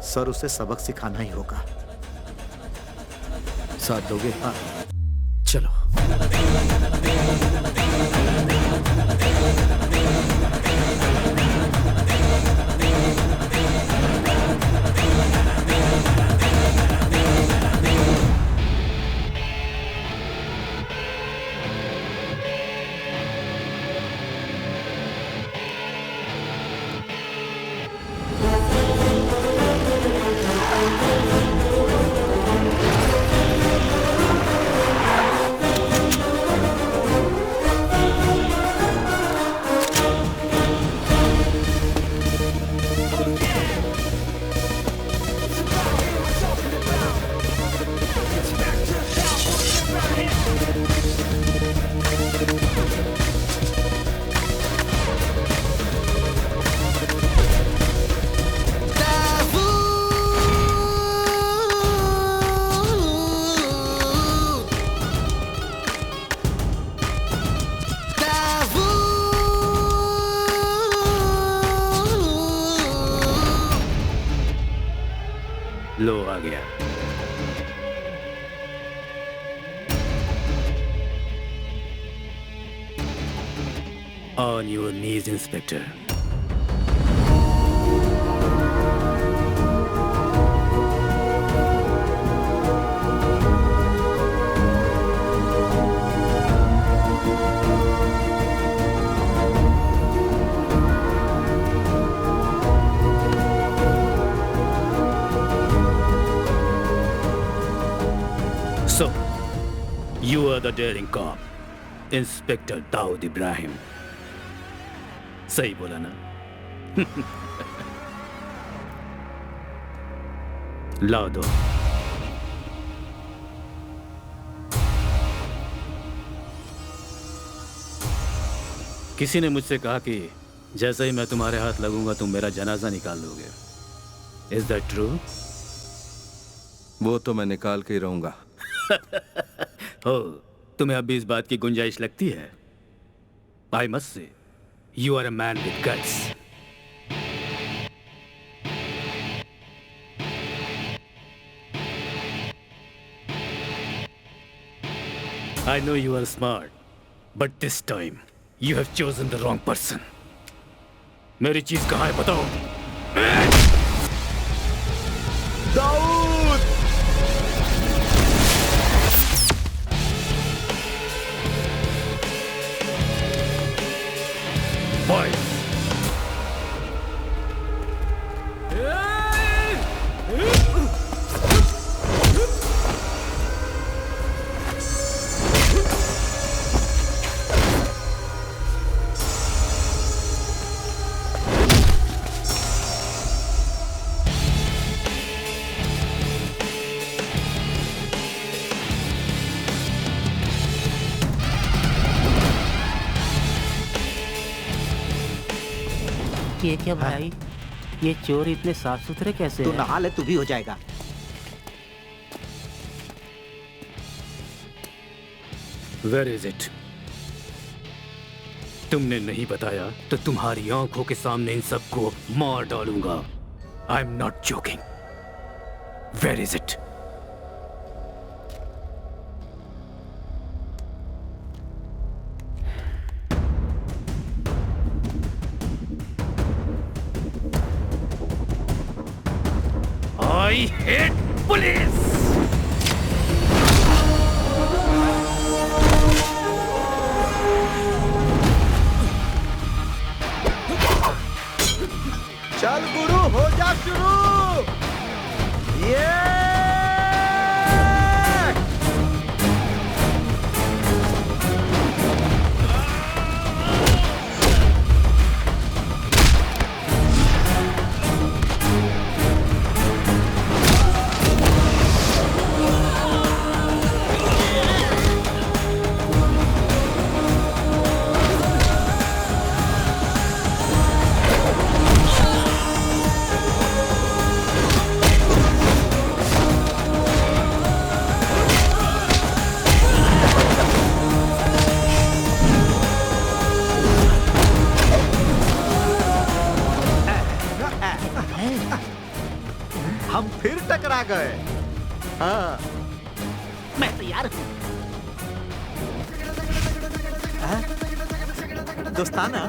Sir उसे सबक सिखाना ही होगा। साथ दोगे? हाँ, चलो। लो आ गया। On your knees, Inspector. So, you are the daring cop, Inspector Dawood Ibrahim. सही बोला ना? लाओ दो। किसी ने मुझसे कहा कि जैसे ही मैं तुम्हारे हाथ लगूंगा तुम मेरा जनाजा निकाल दोगे। Is that true? वो तो मैं निकाल के ही रहूंगा। हो, तुम्हें अभी इस बात की गुंजाइश लगती है? I must say, you are a man with guts. I know you are smart, but this time you have chosen the wrong person. मेरी चीज कहाँ है बताओ? दाऊद! Boy! ये क्या भाई? ये चोर इतने साफ सुथरे कैसे तू हैं? नहा ले, तू भी हो जाएगा। Where is it? तुमने नहीं बताया तो तुम्हारी आंखों के सामने इन सबको मार डालूंगा। I'm not joking. Where is it? I hate police! चल गुरु, हो जा शुरू। ये गए। हाँ मैं तैयार हूँ। दोस्ताना।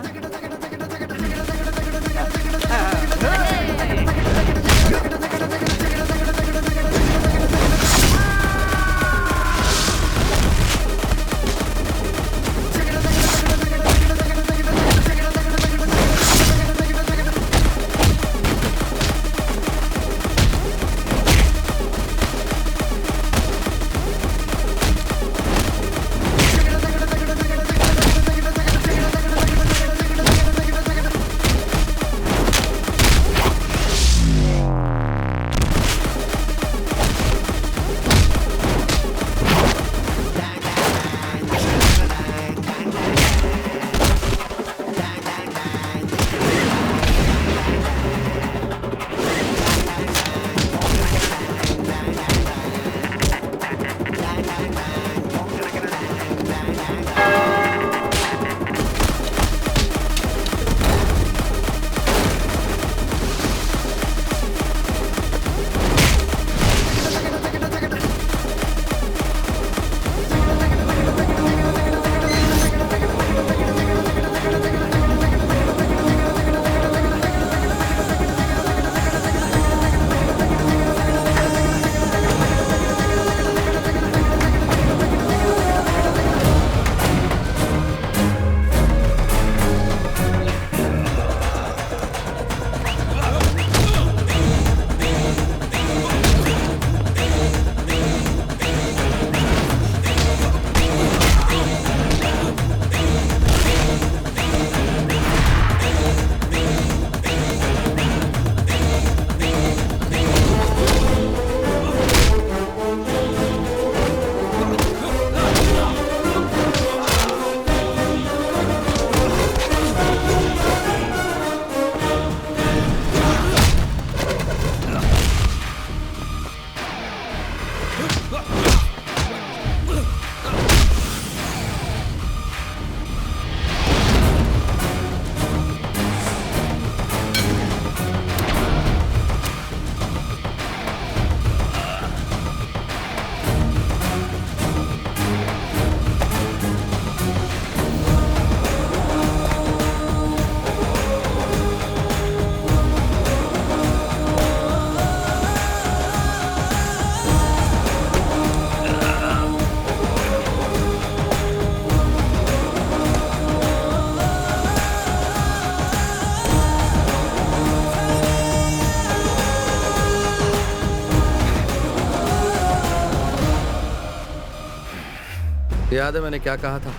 याद है मैंने क्या कहा था?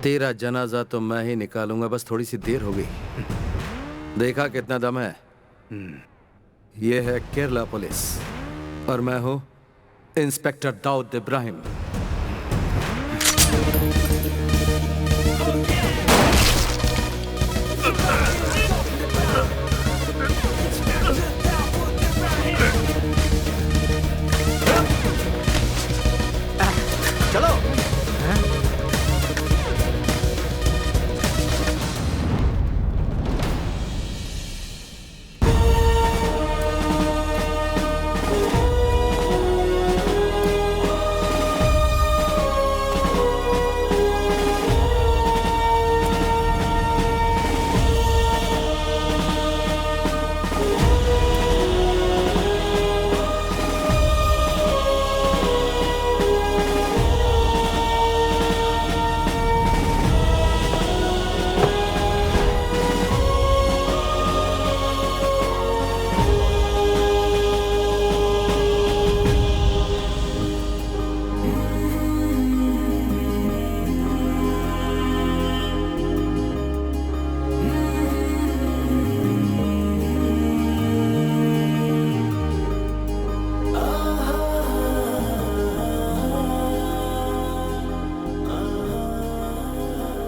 तेरा जनाजा तो मैं ही निकालूंगा, बस थोड़ी सी देर हो गई। देखा कितना दम है। ये है केरला पुलिस और मैं हूं इंस्पेक्टर दाऊद इब्राहिम। चलो।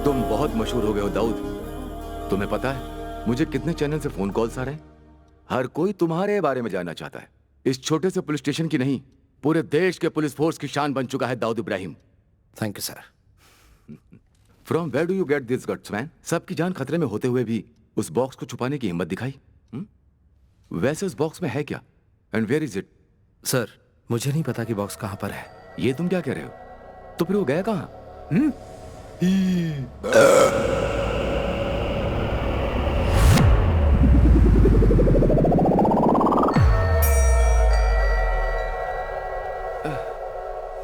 तुम बहुत मशहूर हो गए हो दाऊद। तुम्हें पता है मुझे कितने चैनल से फोन कॉल्स आ रहे हैं? हर कोई तुम्हारे बारे में जानना चाहता है। इस छोटे से पुलिस स्टेशन की नहीं, पूरे देश के पुलिस फोर्स की शान बन चुका है Dawood Ibrahim. Thank you sir. From where do you get this guts man? सबकी जान खतरे में होते हुए भी उस बॉक्स को छुपाने की हिम्मत दिखाई। वैसे उस बॉक्स में है क्या? And where is it? Sir, मुझे नहीं पता कि बॉक्स कहाँ पर है। ये तुम क्या कह रहे हो? तो फिर वो गया कहाँ?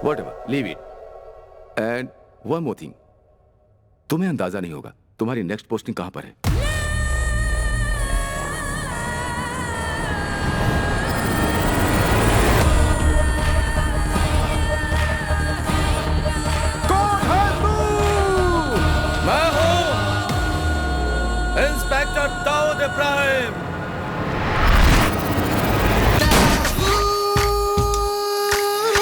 Whatever, leave it. And one more thing. तुम्हें अंदाजा नहीं होगा तुम्हारी नेक्स्ट पोस्टिंग कहां पर है। मैं हूं इंस्पेक्टर दाऊद इब्राहिम।